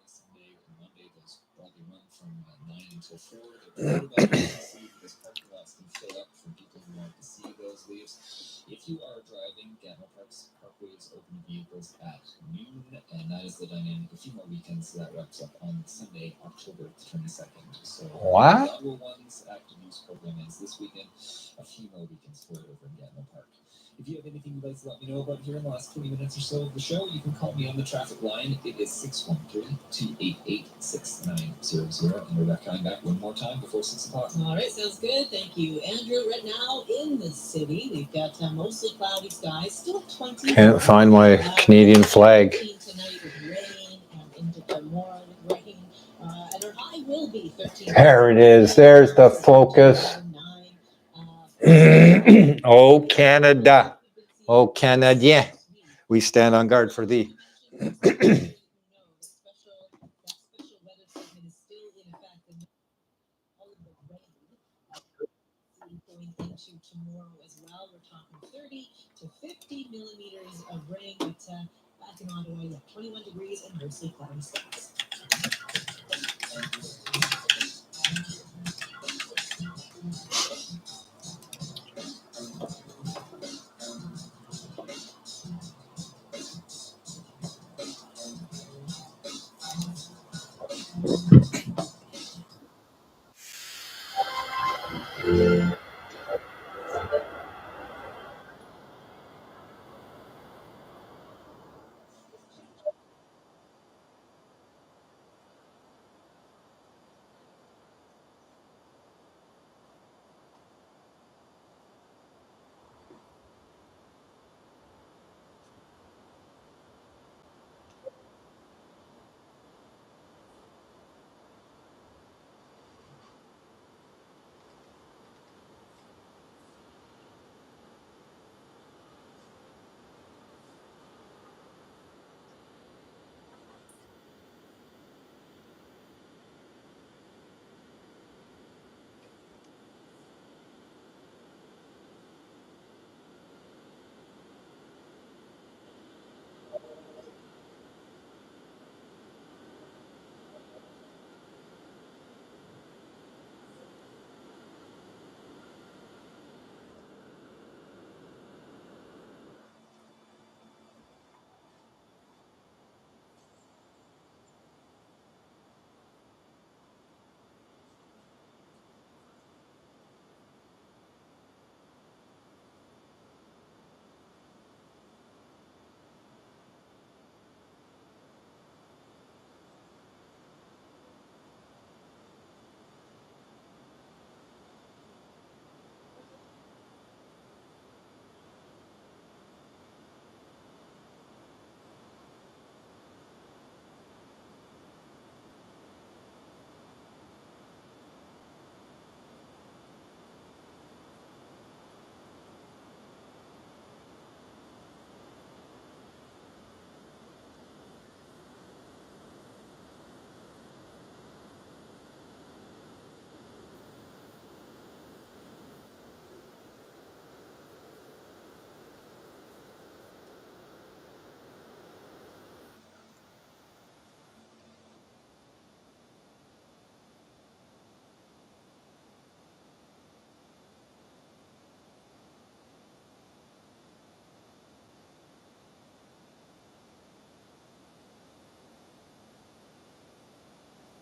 Sunday, and Monday, those probably run from 9 until 4. They're part of NCC because parking lots can fill up for people who want to see those leaves. If you are driving, Gatineau Parkway is open to vehicles at noon, and that is the dynamic. A few more weekends, so that wraps up on Sunday, October 22nd. So, What? the Ottawa One's active use program ends this weekend. A few more weekends for it over in Gatineau Park. If you have anything you'd like to let me know about here in the last 20 minutes or so of the show, you can call me on the traffic line. It is 613-288-6900. And Rebecca, I'm back one more time before 6 o'clock. All right, sounds good. Thank you, Andrew. Right now in the city, we've got mostly cloudy skies, still 20. Can't find my Canadian flag. Tonight with rain and into tomorrow with rain. And our high will be 13. There it is. There's the focus. Oh, Canada. Oh, Canadien. We stand on guard for thee. Going into tomorrow as well, we're talking 30 to 50 millimeters of rain, but back in Ottawa, yeah, 21 degrees and mostly cloudy skies.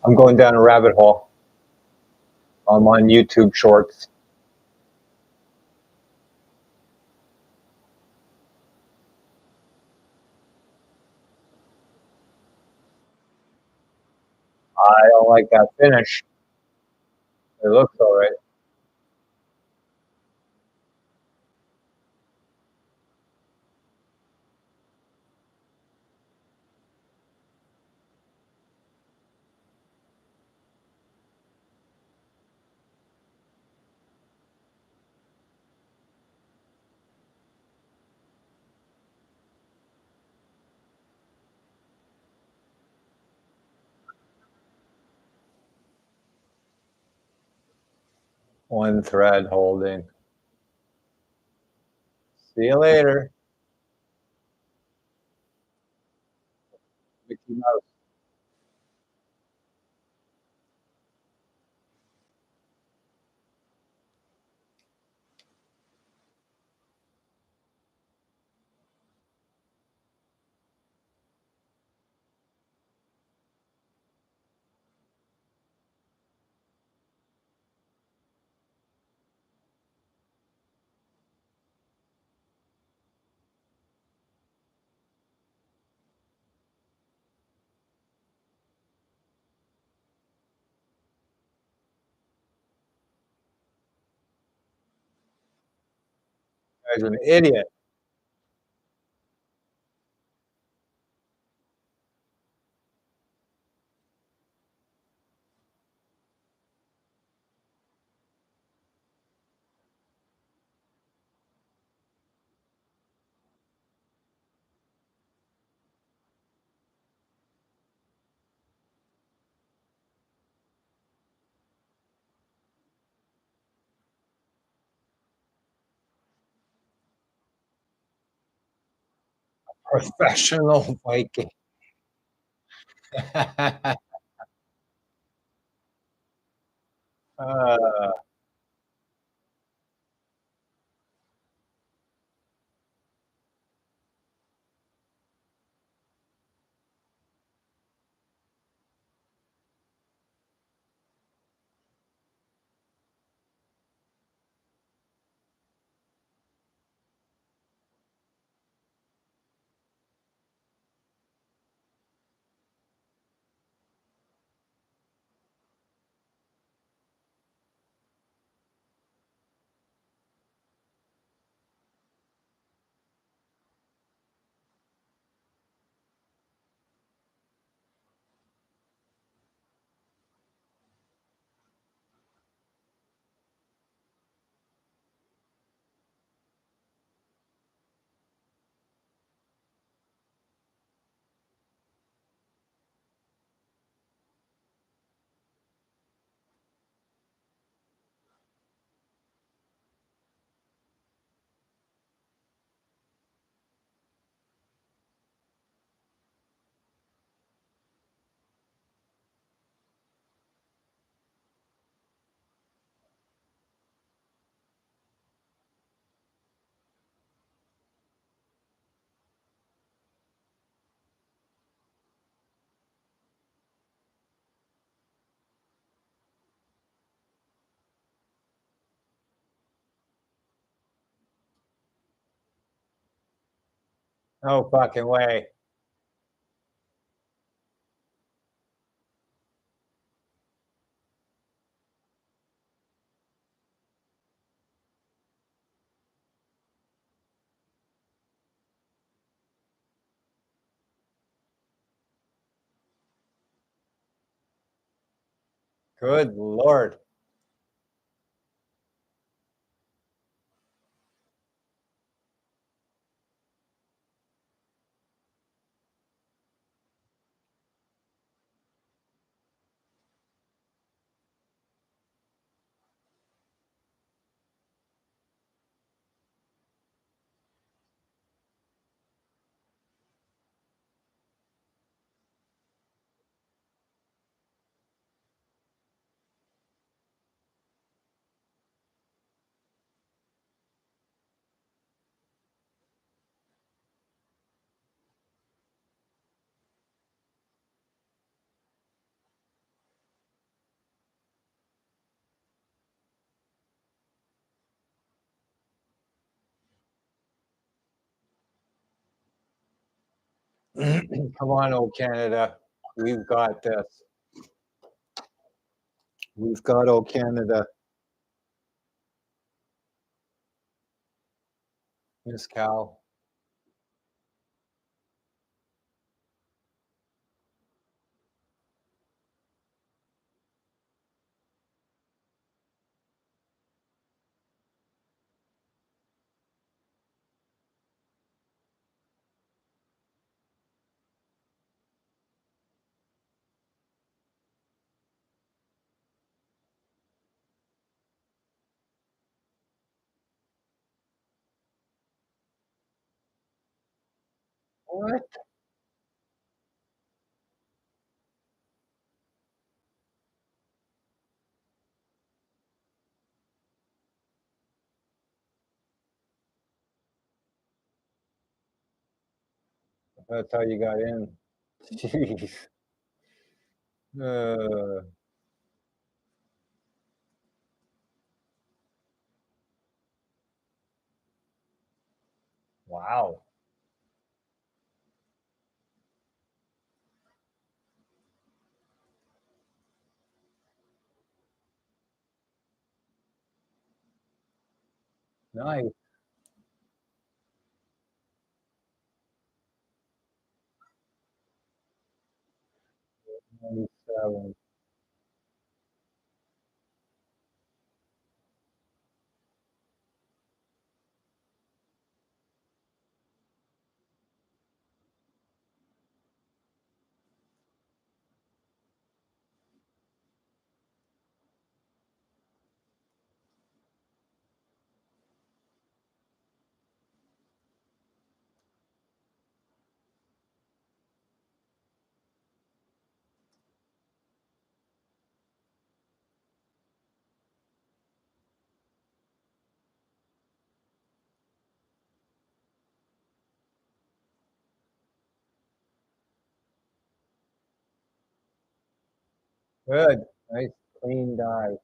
I'm going down a rabbit hole. I'm on YouTube Shorts. I don't like that finish. It looks all right. One thread holding. See you later. Mickey Mouse. Guy's an idiot. Professional Viking. uh, no fucking way. Good Lord. Come on, old Canada. We've got this. We've got old Canada. Miss Cal. What? That's how you got in. Jeez. Uh, wow. Nice. 97. Good. Nice clean dive.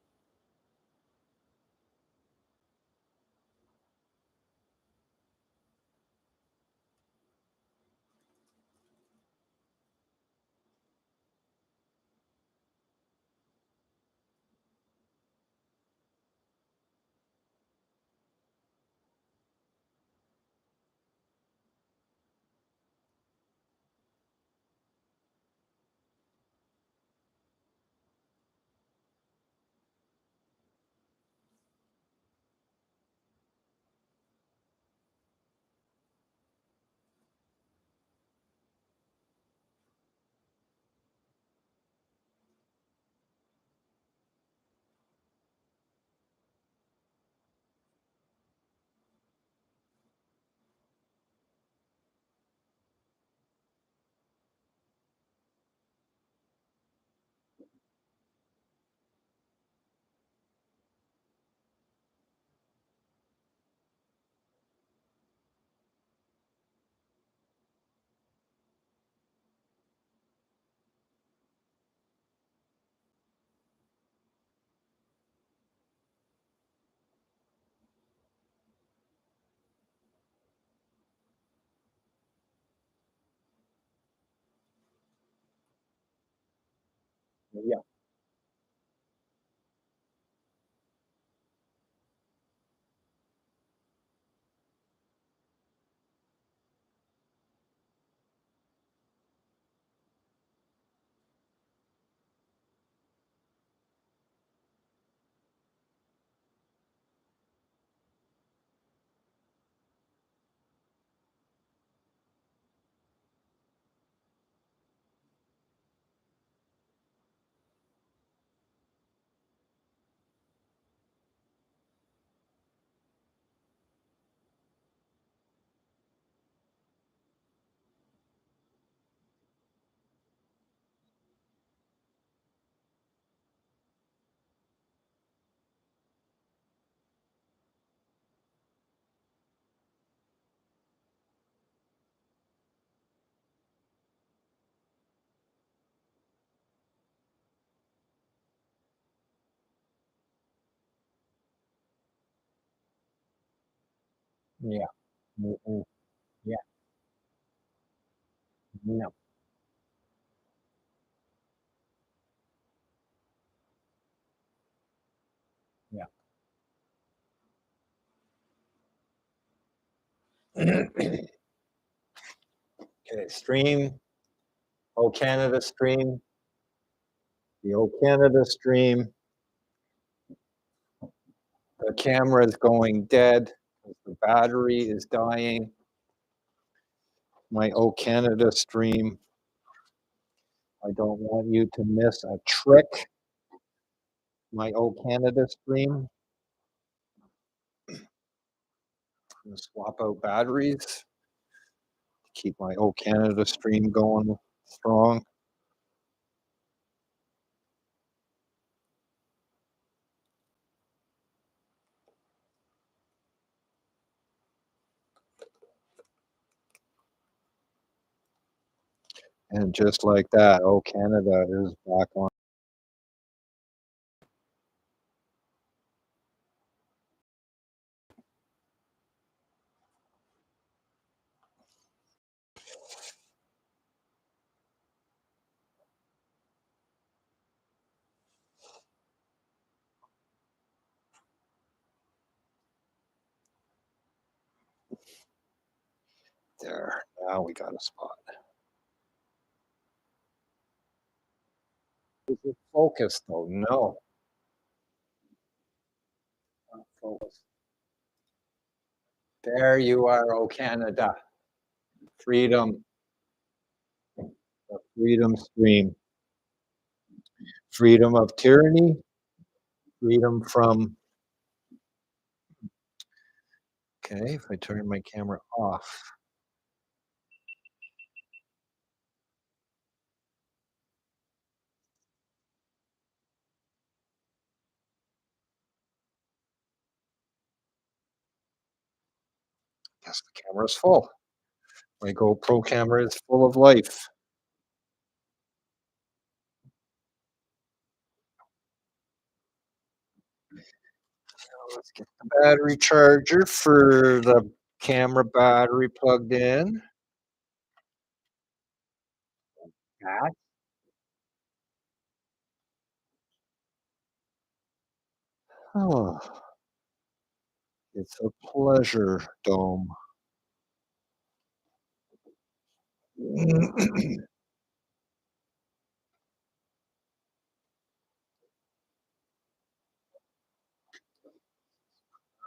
Yeah. Yeah. Mhm. Yeah. No. Yeah. Okay, stream. Oh, Canada stream. The old Canada stream. The camera is going dead. The battery is dying. My O Canada stream. I don't want you to miss a trick. My O Canada stream. I'm gonna swap out batteries to keep my O Canada stream going strong. And just like that, O Canada is back on. There, now we got a spot. Is it focused though? No. Not focused. There you are, O Canada. Freedom. The freedom stream. Freedom of tyranny. Freedom from. Okay, if I turn my camera off. Yes, the camera's full. My GoPro camera is full of life. So let's get the battery charger for the camera battery plugged in. That. Oh, it's a pleasure, Dome.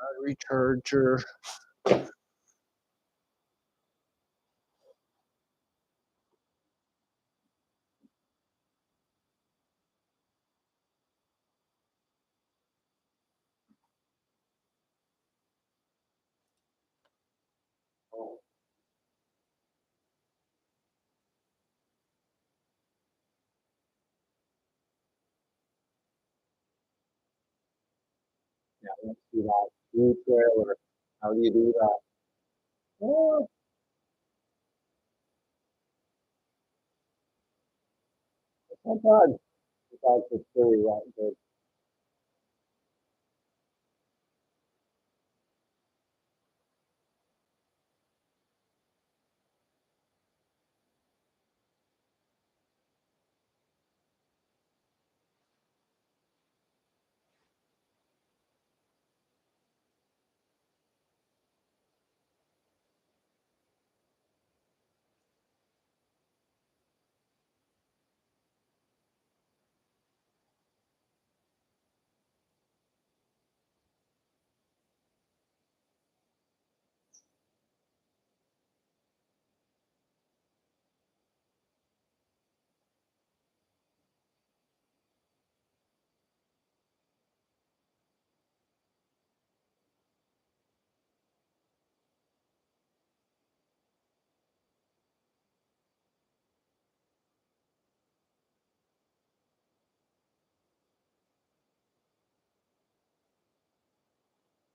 Battery charger. Oh, yeah, let's do that. New trailer. How do you do that? Oh, it's not bad. It's actually pretty right good.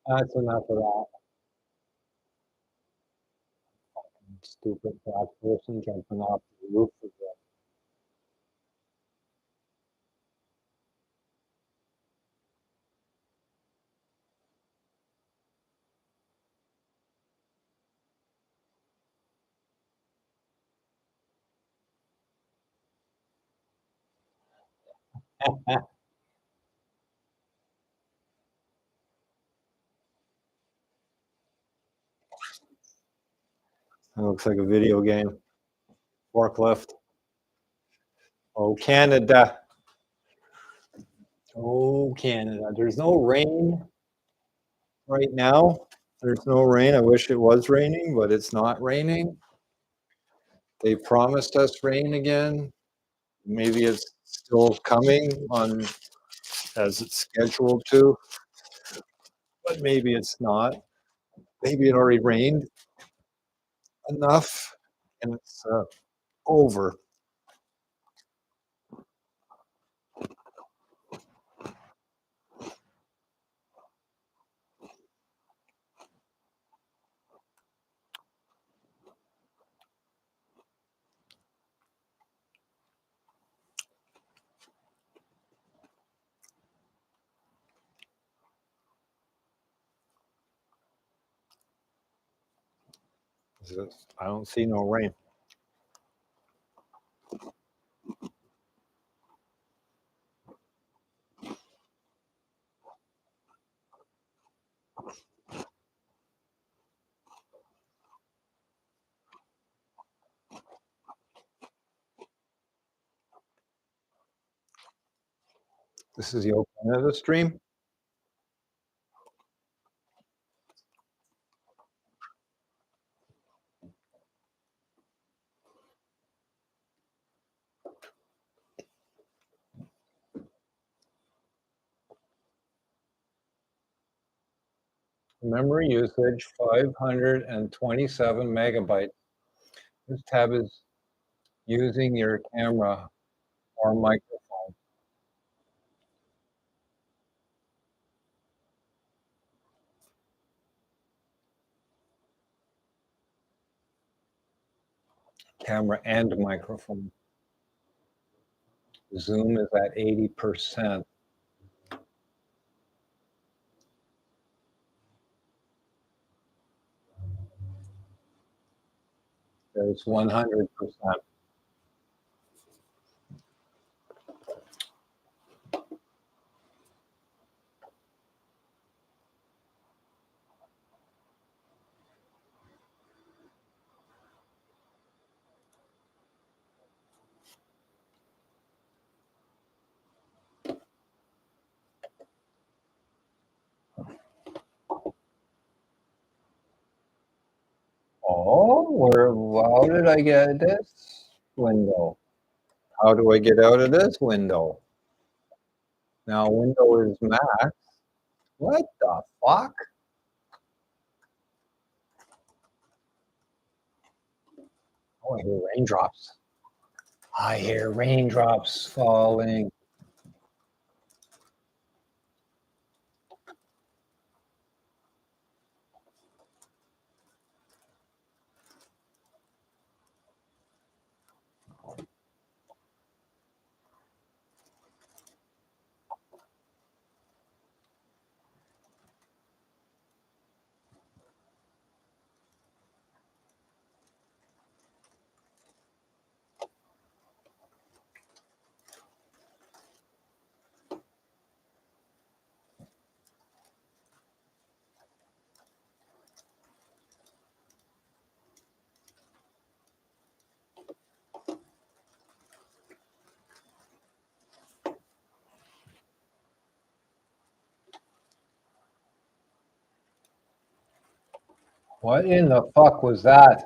That's enough of that. Stupid black person jumping off the roof of the. It looks like a video game. Forklift. Oh, Canada. Oh, Canada. There's no rain right now. There's no rain. I wish it was raining, but it's not raining. They promised us rain again. Maybe it's still coming on as it's scheduled to, but maybe it's not. Maybe it already rained enough and it's over. I don't see no rain. This is the opening of the stream. Memory usage 527 megabytes. This tab is using your camera or microphone. Camera and microphone. Zoom is at 80%. There's 100%. Oh, how did I get this window? How do I get out of this window? Now window is max. What the fuck? Oh, I hear raindrops. I hear raindrops falling. What in the fuck was that?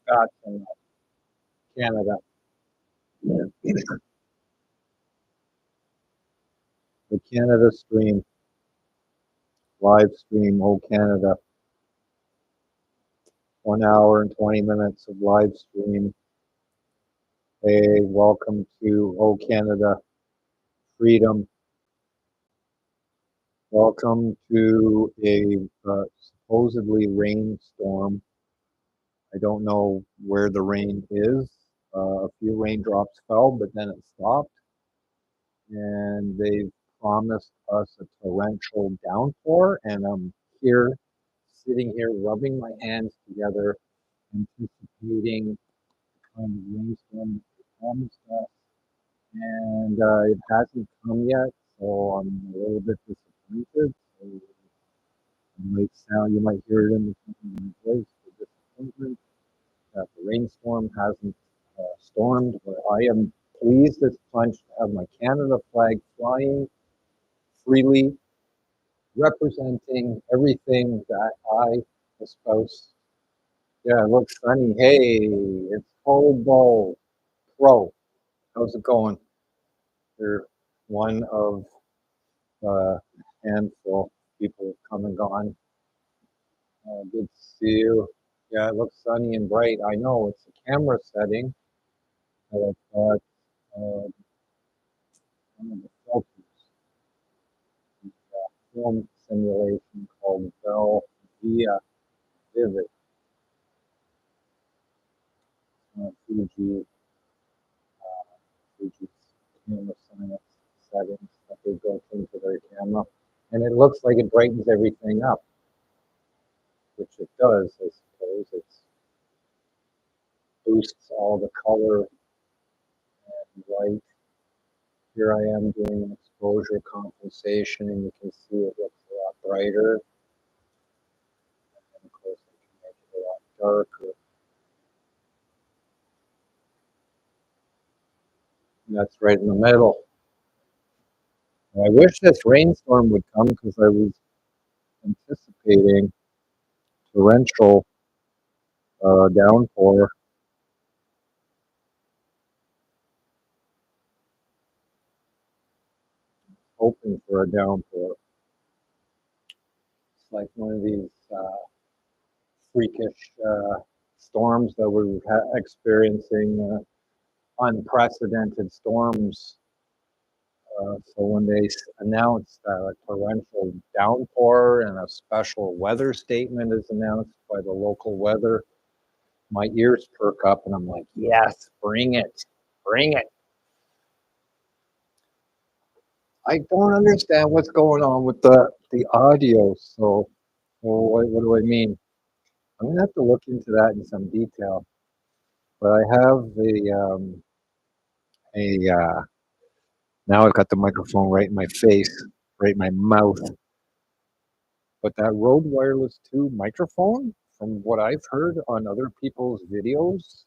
That's in Canada. The Canada stream, live stream, Oh Canada. 1 hour and 20 minutes of live stream. Hey, welcome to Oh Canada, freedom. Welcome to a supposedly rainstorm. I don't know where the rain is. A few raindrops fell, but then it stopped. And they've promised us a torrential downpour. And I'm here, sitting here, rubbing my hands together, anticipating the kind of rainstorm that they promised us. And it hasn't come yet, so I'm a little bit disappointed. So you might hear it in the voice, the disappointment that the rainstorm hasn't stormed. But I am pleased as punch to have my Canada flag flying freely, representing everything that I espouse. Yeah, it looks sunny. Hey, it's Hobo Pro. How's it going? You're one of a handful of people have come and gone. Good to see you. Yeah, it looks sunny and bright. I know it's a camera setting, but I've got one of the filters, the film simulation called Bell Via Vivid. Fuji, Fuji's camera science settings that they built into their camera. And it looks like it brightens everything up, which it does, I suppose. It boosts all the color and light. Here I am doing an exposure compensation, and you can see it looks a lot brighter. And of course, I can make it a lot darker. And that's right in the middle. And I wish this rainstorm would come because I was anticipating torrential downpour. Hoping for a downpour. It's like one of these freakish storms that we're experiencing, unprecedented storms. So when they announced a torrential downpour and a special weather statement is announced by the local weather, my ears perk up and I'm like, yes, bring it, bring it. I don't understand what's going on with the audio. So what do I mean? I'm gonna have to look into that in some detail. But I have now I've got the microphone right in my face, right in my mouth. But that Rode Wireless 2 microphone, from what I've heard on other people's videos,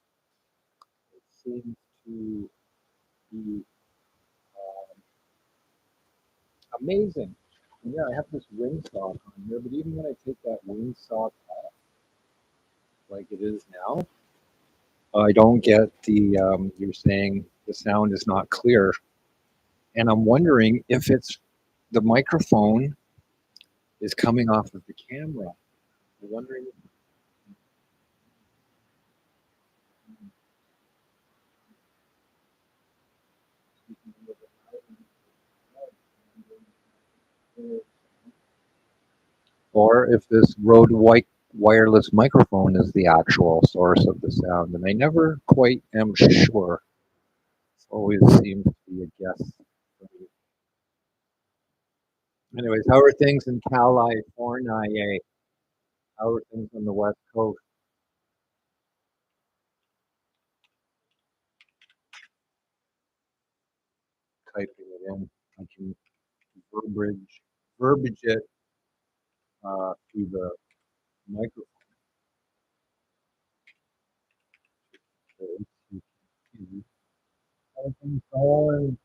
it seems to be amazing. And yeah, I have this windsock on here, but even when I take that windsock off, like it is now, I don't get the, you're saying the sound is not clear. And I'm wondering if it's the microphone is coming off of the camera. I'm wondering. Or if this Rode wireless microphone is the actual source of the sound. And I never quite am sure. It always seems to be a guess. Anyways, how are things in California? How are things on the West Coast? Typing it in. I can verbiage it through the microphone. How things going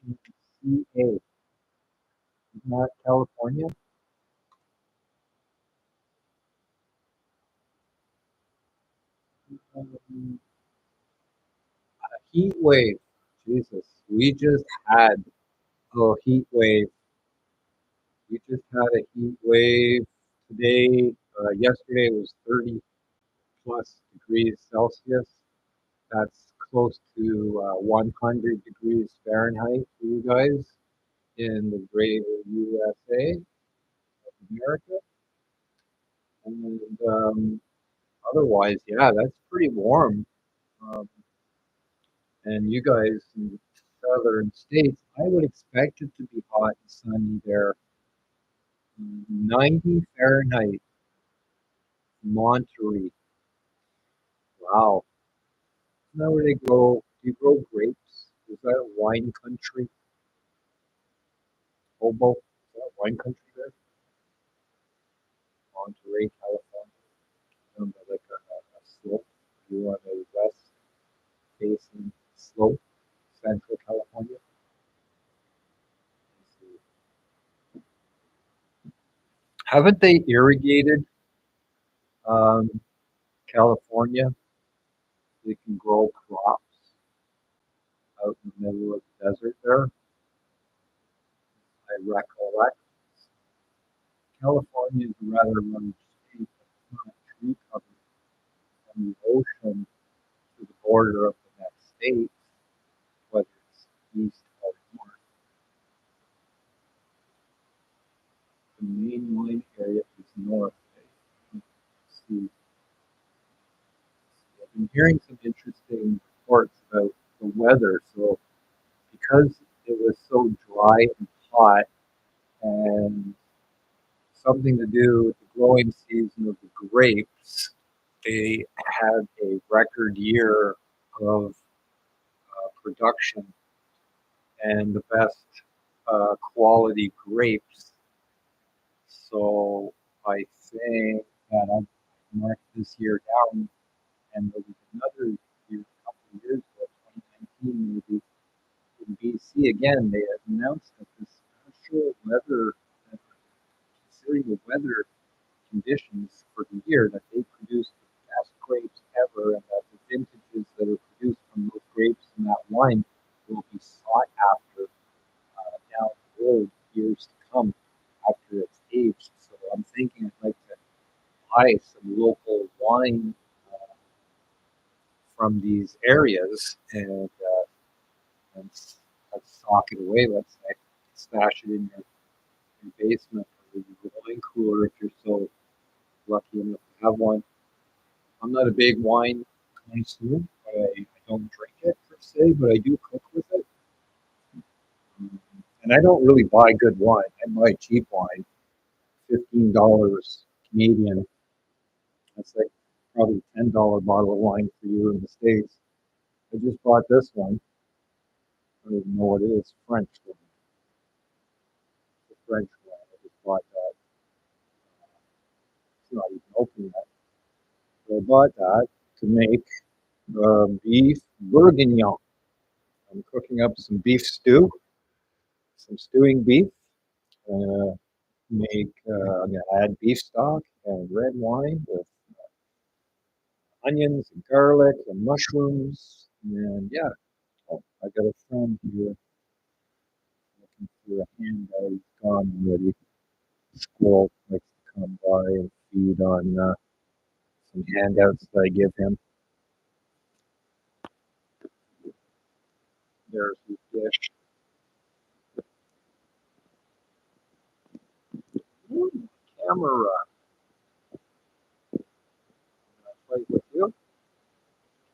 in CA? Isn't that California? A heat wave. Jesus, we just had a heat wave. We just had a heat wave today. Yesterday was 30 plus degrees Celsius. That's close to 100 degrees Fahrenheit for you guys in the greater USA of America. And otherwise, yeah, that's pretty warm. Um, and you guys in the southern states, I would expect it to be hot and sunny there. 90 Fahrenheit, Monterey. Wow. Isn't that where they grow? Do you grow grapes? Is that a wine country? Hobo? Is that a wine country there? Monterey, California. Like a slope. You on a west facing slope, Central California. Haven't they irrigated um, California? They can grow crops out in the middle of the desert there. I recollect. California is a rather large state, but it's not tree covered from the ocean to the border of the next state, whether it's east or north. The main line area is north. See, I've been hearing some interesting reports about the weather. So because it was so dry and hot, and something to do with the growing season of the grapes, they had a record year of production and the best quality grapes. So I think that I've marked this year down, and there was another year, a couple of years ago, 2019 maybe, in BC again. They had announced that this special weather, considering the weather conditions for the year, that they produced the best grapes ever, and that the vintages that are produced from those grapes in that wine will be sought after down the road, years to come after it's aged. So I'm thinking I'd like to buy some local wine from these areas and stock it away. Let's say stash it in your basement or your wine cooler if you're so lucky enough to have one. I'm not a big wine connoisseur. I don't drink it per se, but I do cook with it. And I don't really buy good wine. I buy cheap wine, $15 Canadian. That's like probably $10 bottle of wine for you in the States. I just bought this one. I don't even know what it is. French wine. It's a French wine. I just bought that. It's not even open yet. So I bought that to make beef bourguignon. I'm cooking up some beef stew, some stewing beef. Uh, I'm gonna add beef stock and red wine with onions and garlic and mushrooms. And yeah, I got a friend here looking for a handout. He's gone already. Squirrel likes to come by and feed on some handouts that I give him. There's his dish. Ooh, camera. Fight with you.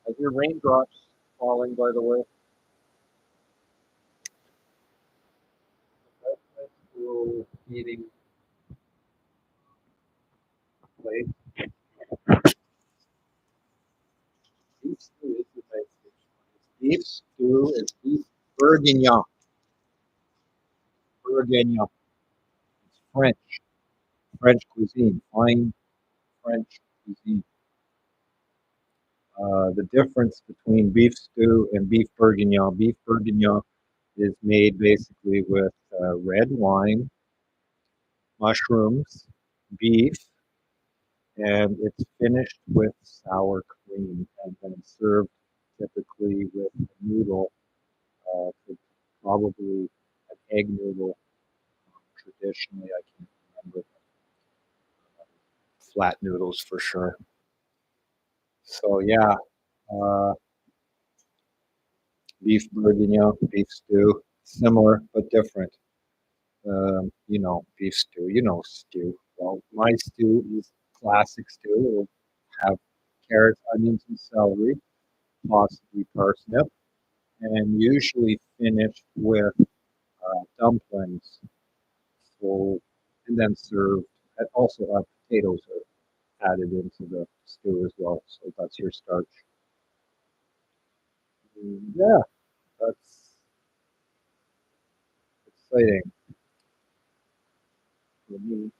I hear raindrops falling, by the way. That's cool eating plate. Beef stew is the best dish. Beef stew is beef bourguignon. Bourguignon. It's French. French cuisine. Fine French cuisine. The difference between beef stew and beef bourguignon. Beef bourguignon is made basically with red wine, mushrooms, beef, and it's finished with sour cream and then served typically with a noodle, probably an egg noodle. Traditionally, I can't remember, flat noodles for sure. So yeah, uh, beef bourguignon, beef stew, similar but different. Beef stew, stew. Well, my stew is classic stew. It'll have carrots, onions, and celery, possibly parsnip, and usually finished with dumplings. So, and then served. And also, potatoes are added into the stew as well. So that's your starch. Yeah, that's exciting for me.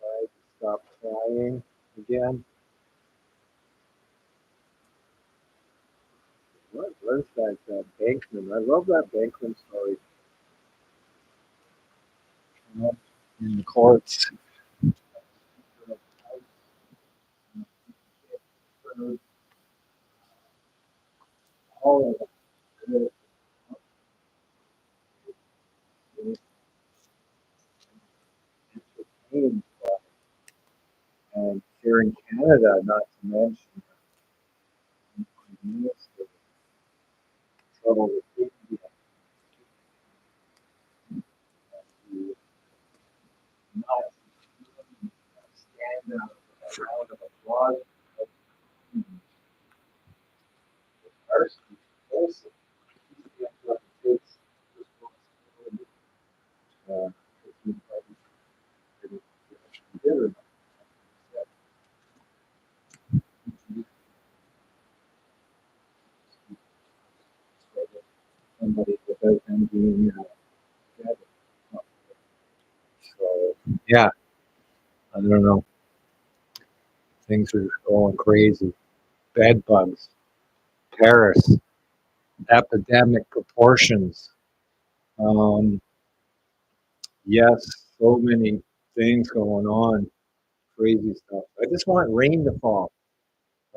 I stop crying again. What is that Bankman? I love that Bankman story. In the courts. All of it. Entertained and here in Canada, not to mention the Prime Minister trouble with India. To not stand up for a round of applause. First, also, he takes responsibility. If he didn't did or not. Somebody without them being together. So yeah, I don't know. Things are going crazy. Bed bugs, Paris, epidemic proportions. Um, yes, so many things going on. Crazy stuff. I just want rain to fall.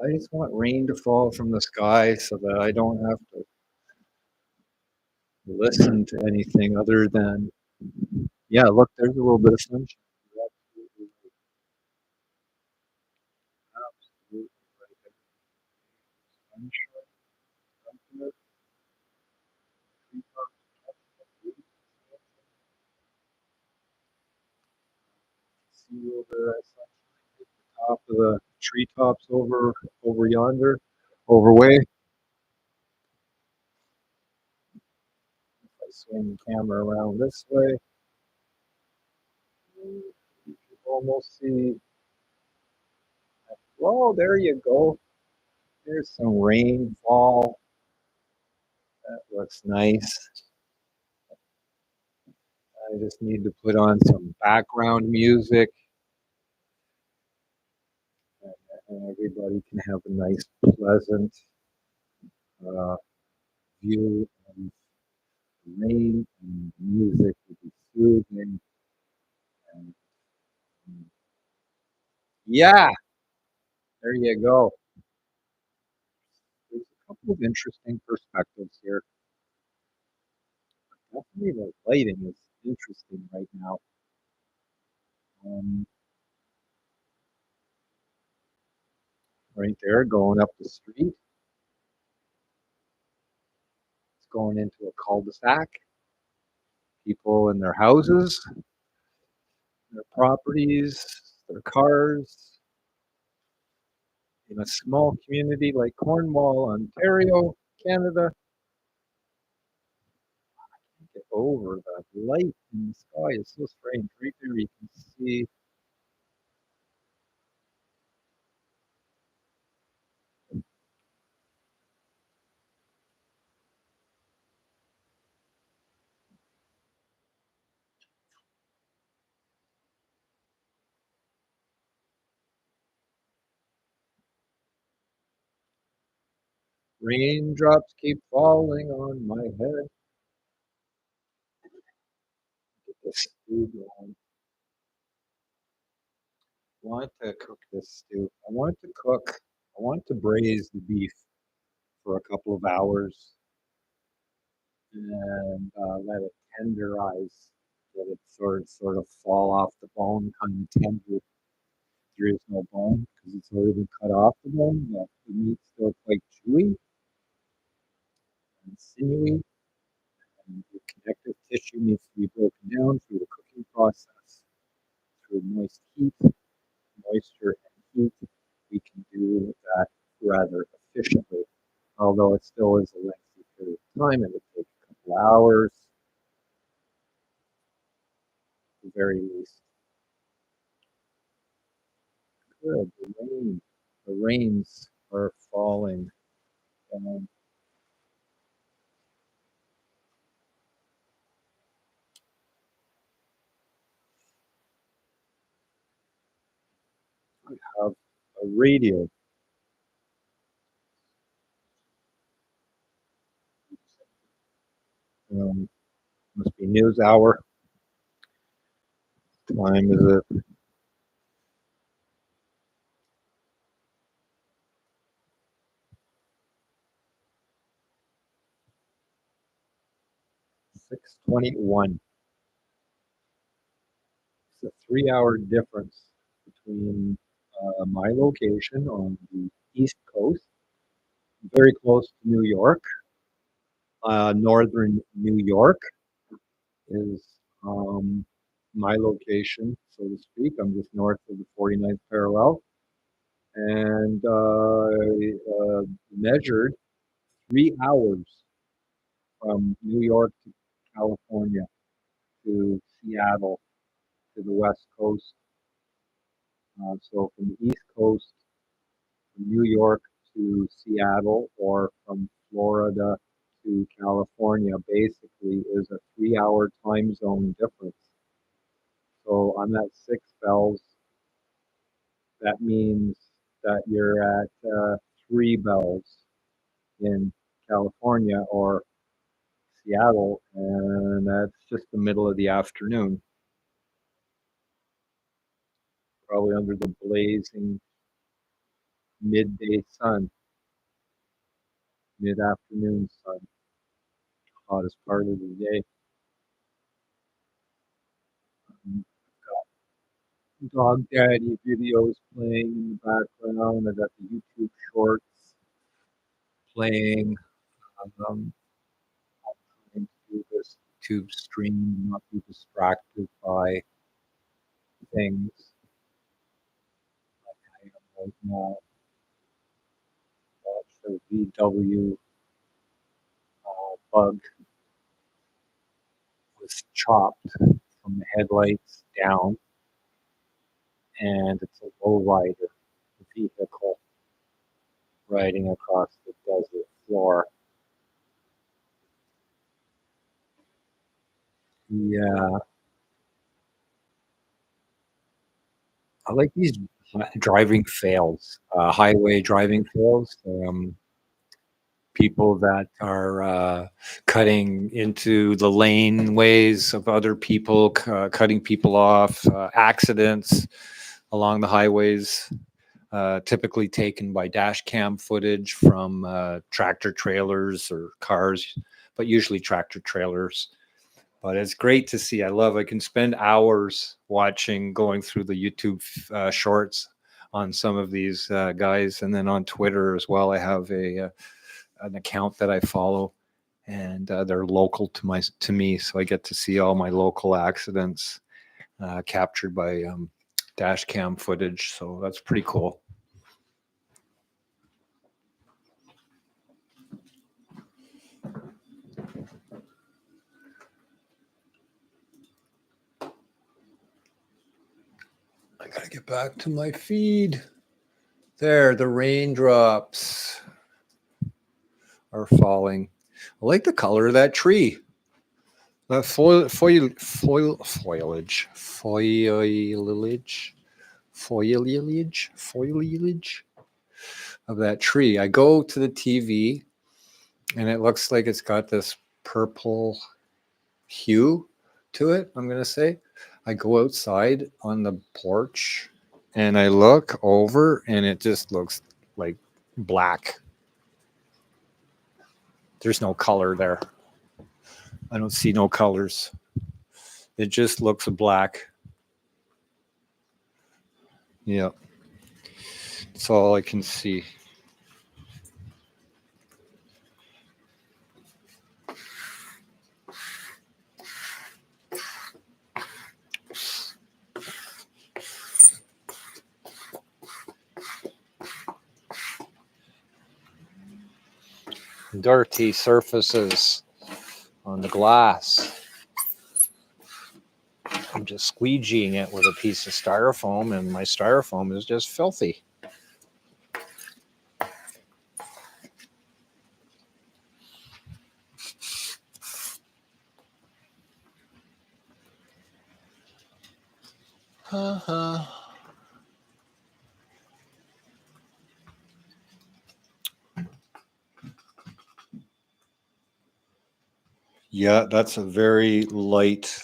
I just want rain to fall from the sky so that I don't have to listen to anything other than, yeah, look, there's a little bit of sunshine. You're absolutely right. Absolutely right. There's sunshine, sunset, treetops, leaves, see over that sunshine, hit the top of the treetops over yonder, over way. If I swing the camera around this way, you can almost see. Whoa, there you go. There's some rainfall. That looks nice. I just need to put on some background music and, everybody can have a nice, pleasant uh, view of the rain and the music will be soothing. And, yeah, there you go. There's a couple of interesting perspectives here. Definitely the lighting is interesting right now. Um, right there, going up the street. It's going into a cul-de-sac. People in their houses, their properties, their cars, in a small community like Cornwall, Ontario, Canada. Get over the light in the sky is so strange. Right there, you can see raindrops keep falling on my head. Get this stew going. I wanted to cook this stew. I wanted to cook. I wanted to braise the beef for a couple of hours and let it tenderize, let it sort of fall off the bone, kind of tender. There is no bone because it's already been cut off the bone. The meat's still quite chewy and sinewy, and the connective tissue needs to be broken down through the cooking process, through moist heat, moisture, and heat. We can do that rather efficiently, although it still is a lengthy period of time. It would take a couple hours, at the very least. Good. The rains are falling. And I have a radio. Must be news hour. Time is it? 6:21. It's a 3-hour difference between my location on the East Coast, very close to New York. Northern New York is my location, so to speak. I'm just north of the 49th parallel, and measured 3 hours from New York to California to Seattle to the West Coast. So from the East Coast, from New York to Seattle, or from Florida to California, basically is a 3-hour time zone difference. So I'm at 6 bells. That means that you're at 3 bells in California or Seattle, and that's just the middle of the afternoon, probably under the blazing midday sun, mid-afternoon sun, hottest part of the day. Dog Daddy videos playing in the background. I got the YouTube shorts playing. I'm trying to do this YouTube stream and not be distracted by things like I am right now. Watch the VW bug was chopped from the headlights down, and it's a lowrider vehicle riding across the desert floor. Yeah, I like these driving fails, highway driving fails. People that are cutting into the laneways of other people, cutting people off, accidents along the highways, typically taken by dash cam footage from tractor trailers or cars, but usually tractor trailers. But it's great to see. I can spend hours watching, going through the YouTube shorts on some of these guys, and then on Twitter as well. I have an account that I follow, and they're local to me, so I get to see all my local accidents captured by dash cam footage. So that's pretty cool. I gotta get back to my feed. There, the raindrops are falling. I like the color of that tree. The foliage of that tree. I go to the TV, and it looks like it's got this purple hue to it, I'm going to say. I go outside on the porch and I look over and it just looks like black. There's no color there. I don't see no colors. It just looks black. Yeah. That's all I can see. Dirty surfaces on the glass. I'm just squeegeeing it with a piece of styrofoam, and my styrofoam is just filthy. Yeah, that's a very light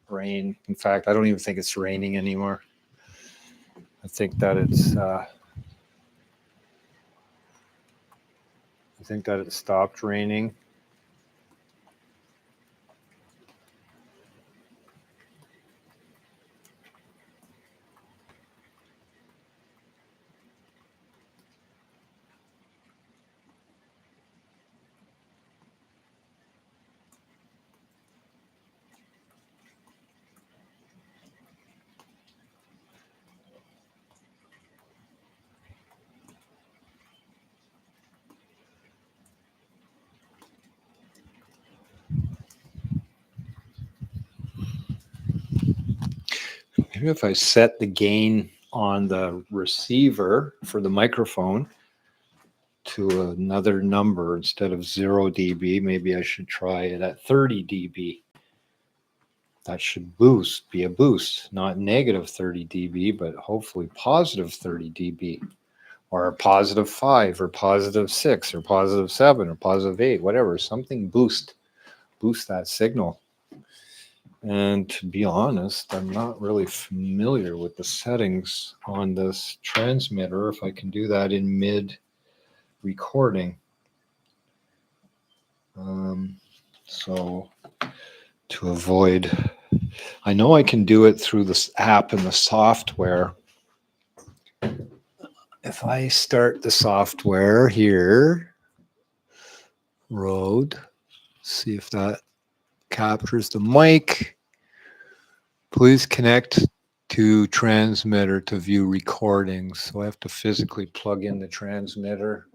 rain. In fact, I don't even think it's raining anymore. I think that it stopped raining. Maybe if I set the gain on the receiver for the microphone to another number instead of 0 dB, maybe I should try it at 30 dB. That should be a boost, not negative 30 dB, but hopefully positive 30 dB, or a positive 5, or positive 6, or positive 7, or positive 8, whatever, something boost that signal. And to be honest, I'm not really familiar with the settings on this transmitter, if I can do that in mid recording. So to avoid, I know I can do it through this app and the software. If I start the software here, Rode, see if that captures the mic. Please connect to transmitter to view recordings. So I have to physically plug in the transmitter.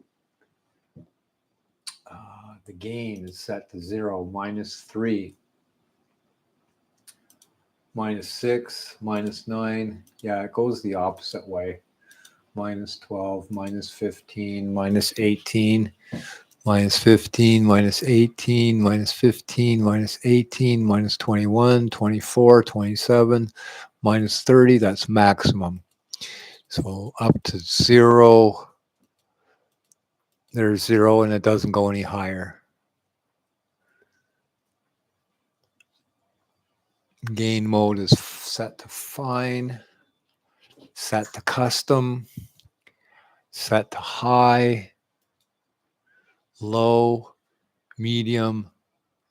The gain is set to 0, -3, -6, -9. Yeah, it goes the opposite way. -12, -15, -18, -15, -18, -15, -18, -21, 24, 27, -30. That's maximum. So up to 0, there's 0, and it doesn't go any higher. Gain mode is set to fine, set to custom, set to high, low, medium,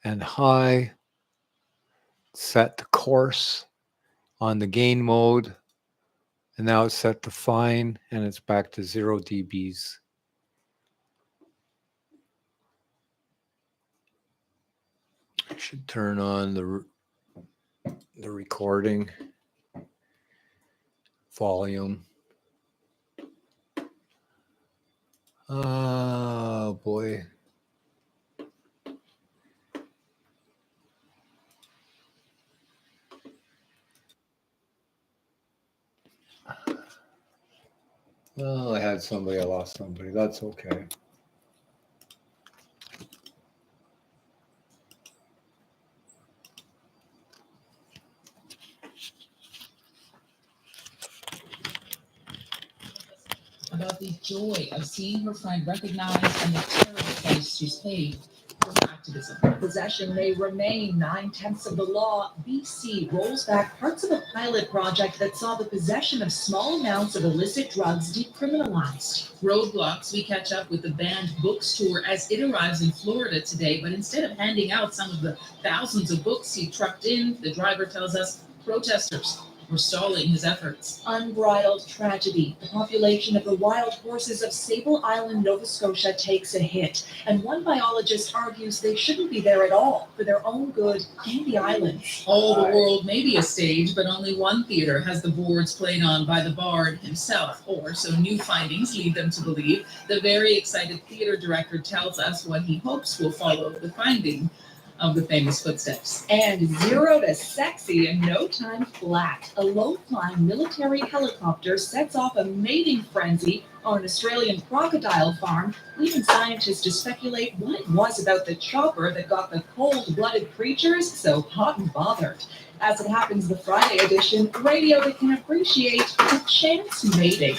and high, set to coarse on the gain mode, and now it's set to fine, and it's back to 0 dBs. I should turn on the recording volume. Oh boy. Well, I had somebody, I lost somebody. That's okay. About the joy of seeing her friend recognized and the terrible price she's paid for her activism. Possession may remain 9/10 of the law. BC rolls back parts of a pilot project that saw the possession of small amounts of illicit drugs decriminalized. Roadblocks, we catch up with the banned books tour as it arrives in Florida today, but instead of handing out some of the thousands of books he trucked in, the driver tells us protesters were stalling his efforts. Unbridled tragedy. The population of the wild horses of Sable Island, Nova Scotia takes a hit, and one biologist argues they shouldn't be there at all for their own good and the islands. All the world may be a stage, but only one theater has the boards played on by the bard himself, or so new findings lead them to believe. The very excited theater director tells us what he hopes will follow the finding of the famous footsteps. And 0 to sexy in no time flat. A low-flying military helicopter sets off a mating frenzy on an Australian crocodile farm, leaving scientists to speculate what it was about the chopper that got the cold-blooded creatures so hot and bothered. As it happens, the Friday edition, radio that can appreciate the chance mating.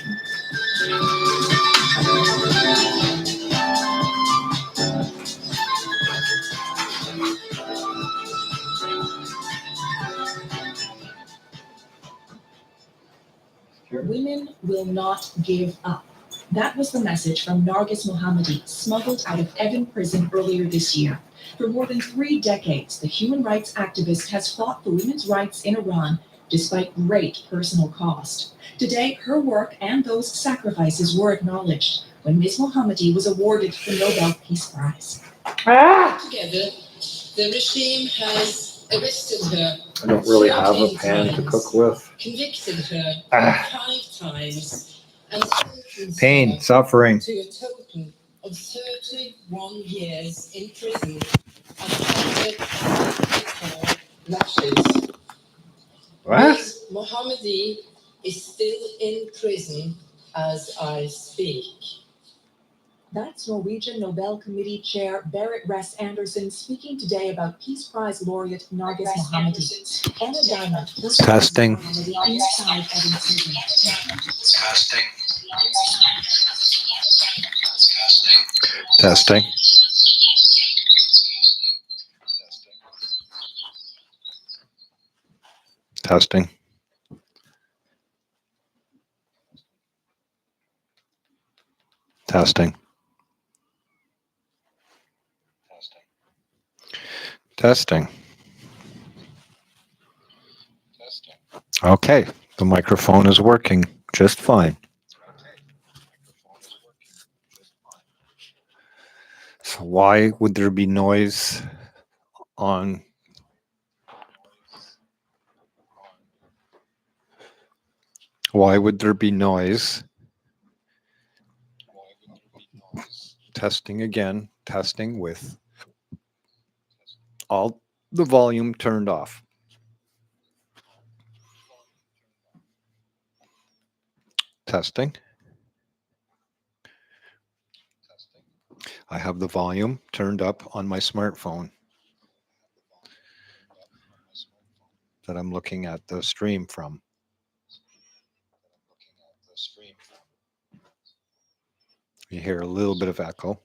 Women will not give up. That was the message from Nargis Mohammadi, smuggled out of Evin prison earlier this year. For more than 3 decades, the human rights activist has fought for women's rights in Iran, despite great personal cost. Today, her work and those sacrifices were acknowledged when Ms. Mohammadi was awarded the Nobel Peace Prize. Together, the regime has arrested her. I don't really have a pan to cook with. Convicted her 5 times and sentenced Pain, her suffering. to a total of 31 years in prison and 154 lashes. What? Ms. Mohammadi is still in prison as I speak. That's Norwegian Nobel Committee Chair Berit Ress Anderson speaking today about Peace Prize laureate Nargis Mohammadi. Anna Diamond, Testing. inside Evin prison. Testing. Testing. Testing. Testing. Okay, the microphone is working just fine. So why would there be noise on? Why would there be noise? Testing again, testing with all the volume turned off. Testing. I have the volume turned up on my smartphone that I'm looking at the stream from. You hear a little bit of echo.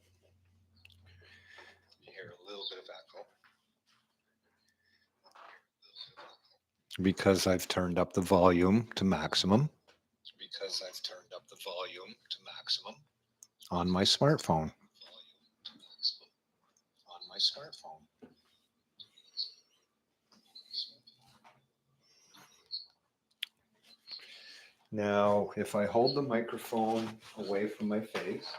Because I've turned up the volume to maximum. On my smartphone. Now, if I hold the microphone away from my face,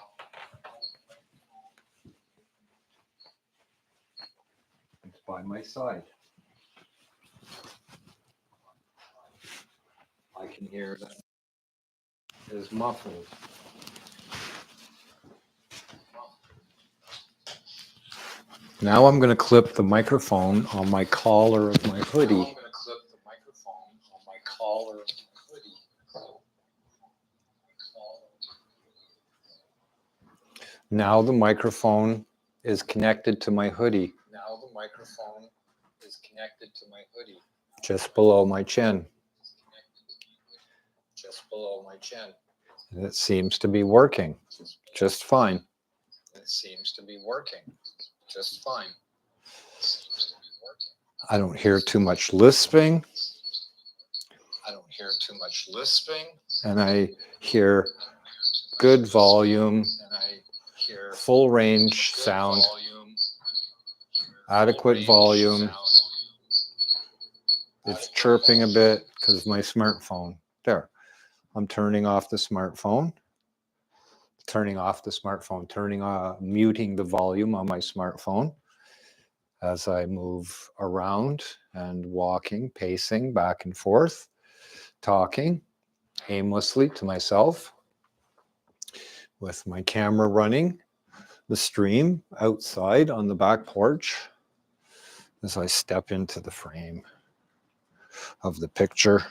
it's by my side. I can hear that it is muffled. Now I'm going to clip the microphone on my collar of my hoodie. Now the microphone is connected to my hoodie. Just below my chin. And it seems to be working just fine. I don't hear too much lisping. And I hear good volume, full range sound, adequate volume. It's chirping a bit because my smartphone. There. I'm turning off the smartphone. Muting the volume on my smartphone as I move around and walking, pacing back and forth, talking aimlessly to myself with my camera running the stream outside on the back porch as I step into the frame of the picture.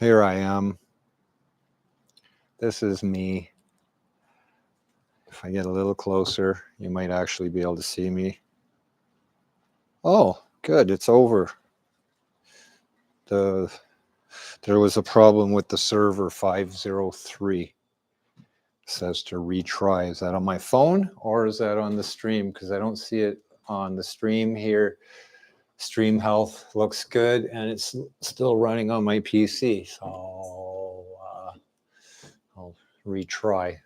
Here I am. This is me. If I get a little closer, you might actually be able to see me. Oh, good, it's over. There was a problem with the server 503. It says to retry. Is that on my phone or is that on the stream? Because I don't see it on the stream here. Stream health looks good and it's still running on my PC. So I'll retry.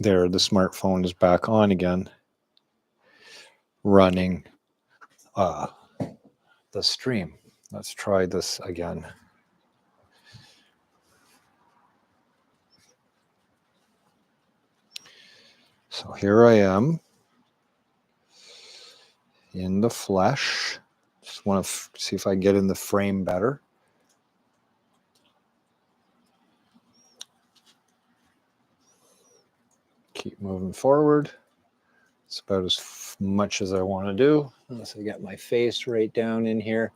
There, the smartphone is back on again, running the stream. Let's try this again. So here I am in the flesh. Just want to see if I get in the frame better. Keep moving forward. It's about as much as I want to do, unless I get my face right down in here.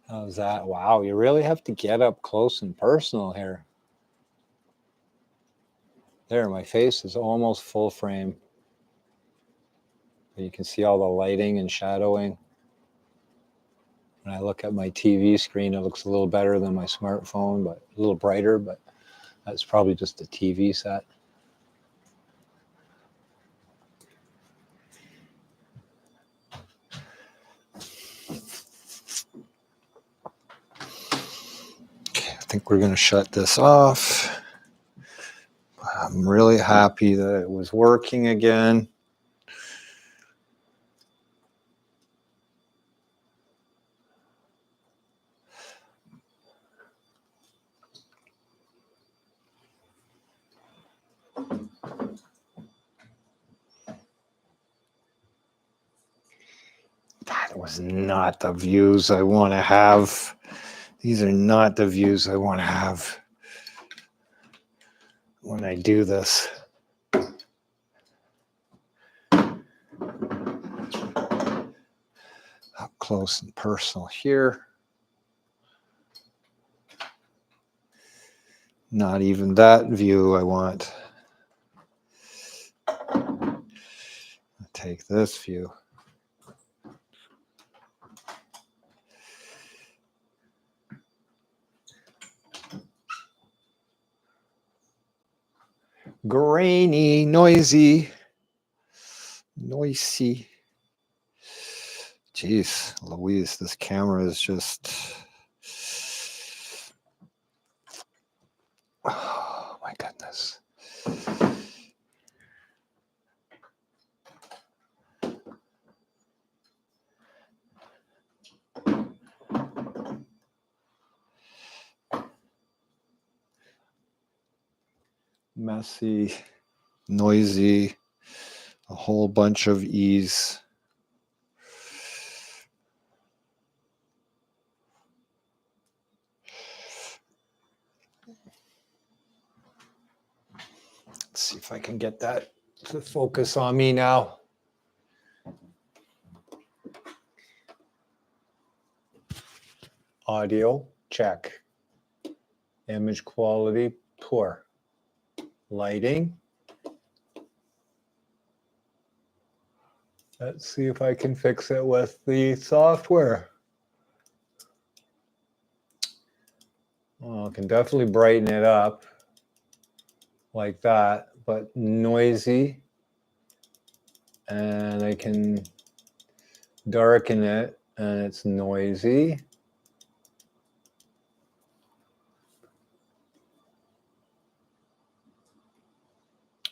How's that? Wow, you really have to get up close and personal here. There, my face is almost full frame. You can see all the lighting and shadowing. When I look at my TV screen, it looks a little better than my smartphone, but a little brighter, but that's probably just the TV set. Okay, I think we're going to shut this off. I'm really happy that it was working again. That was not the views I want to have. These are not the views I want to have when I do this. Up close and personal here. Not even that view I want. I'll take this view. Grainy, noisy. Jeez, Louise, this camera is just... Oh, my goodness. Messy, noisy, a whole bunch of ease. Let's see if I can get that to focus on me now. Audio, check. Image quality, poor. Lighting. Let's see if I can fix it with the software. can definitely brighten it up like that, but noisy. And I can darken it, and it's noisy.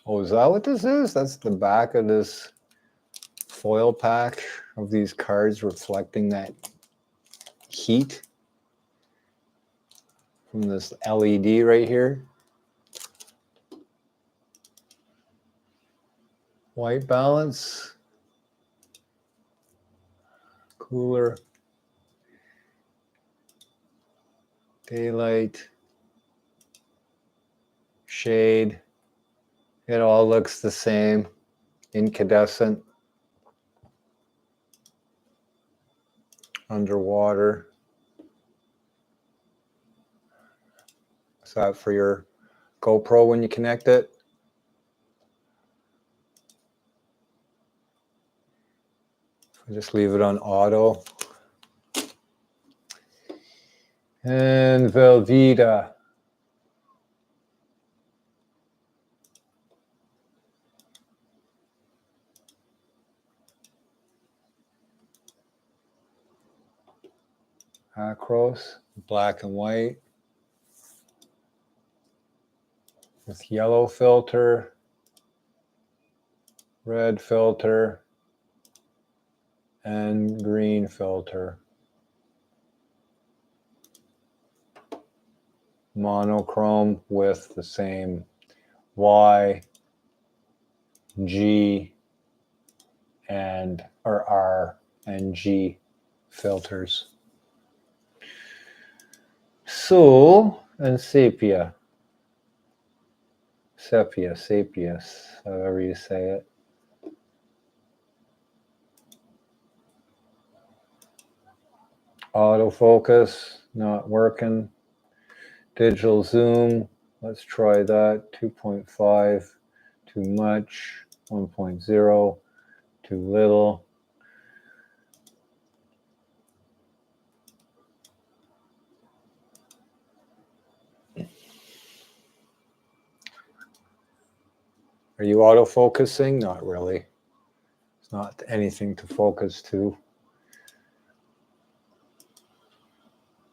Oh, is that what this is? That's the back of this foil pack of these cards reflecting that heat from this LED right here. White balance. Cooler. Daylight. Shade. It all looks the same. Incandescent. Underwater. Is that for your GoPro when you connect it? Just leave it on auto. And Velveeta. Acros, black and white. With yellow filter, red filter, and green filter. Monochrome with the same Y, G, and or R and G filters. So, and sepia. Sepia, sapius, however you say it. Autofocus, not working. Digital zoom, let's try that. 2.5, too much. 1.0, too little. Are you autofocusing? Not really. It's not anything to focus to.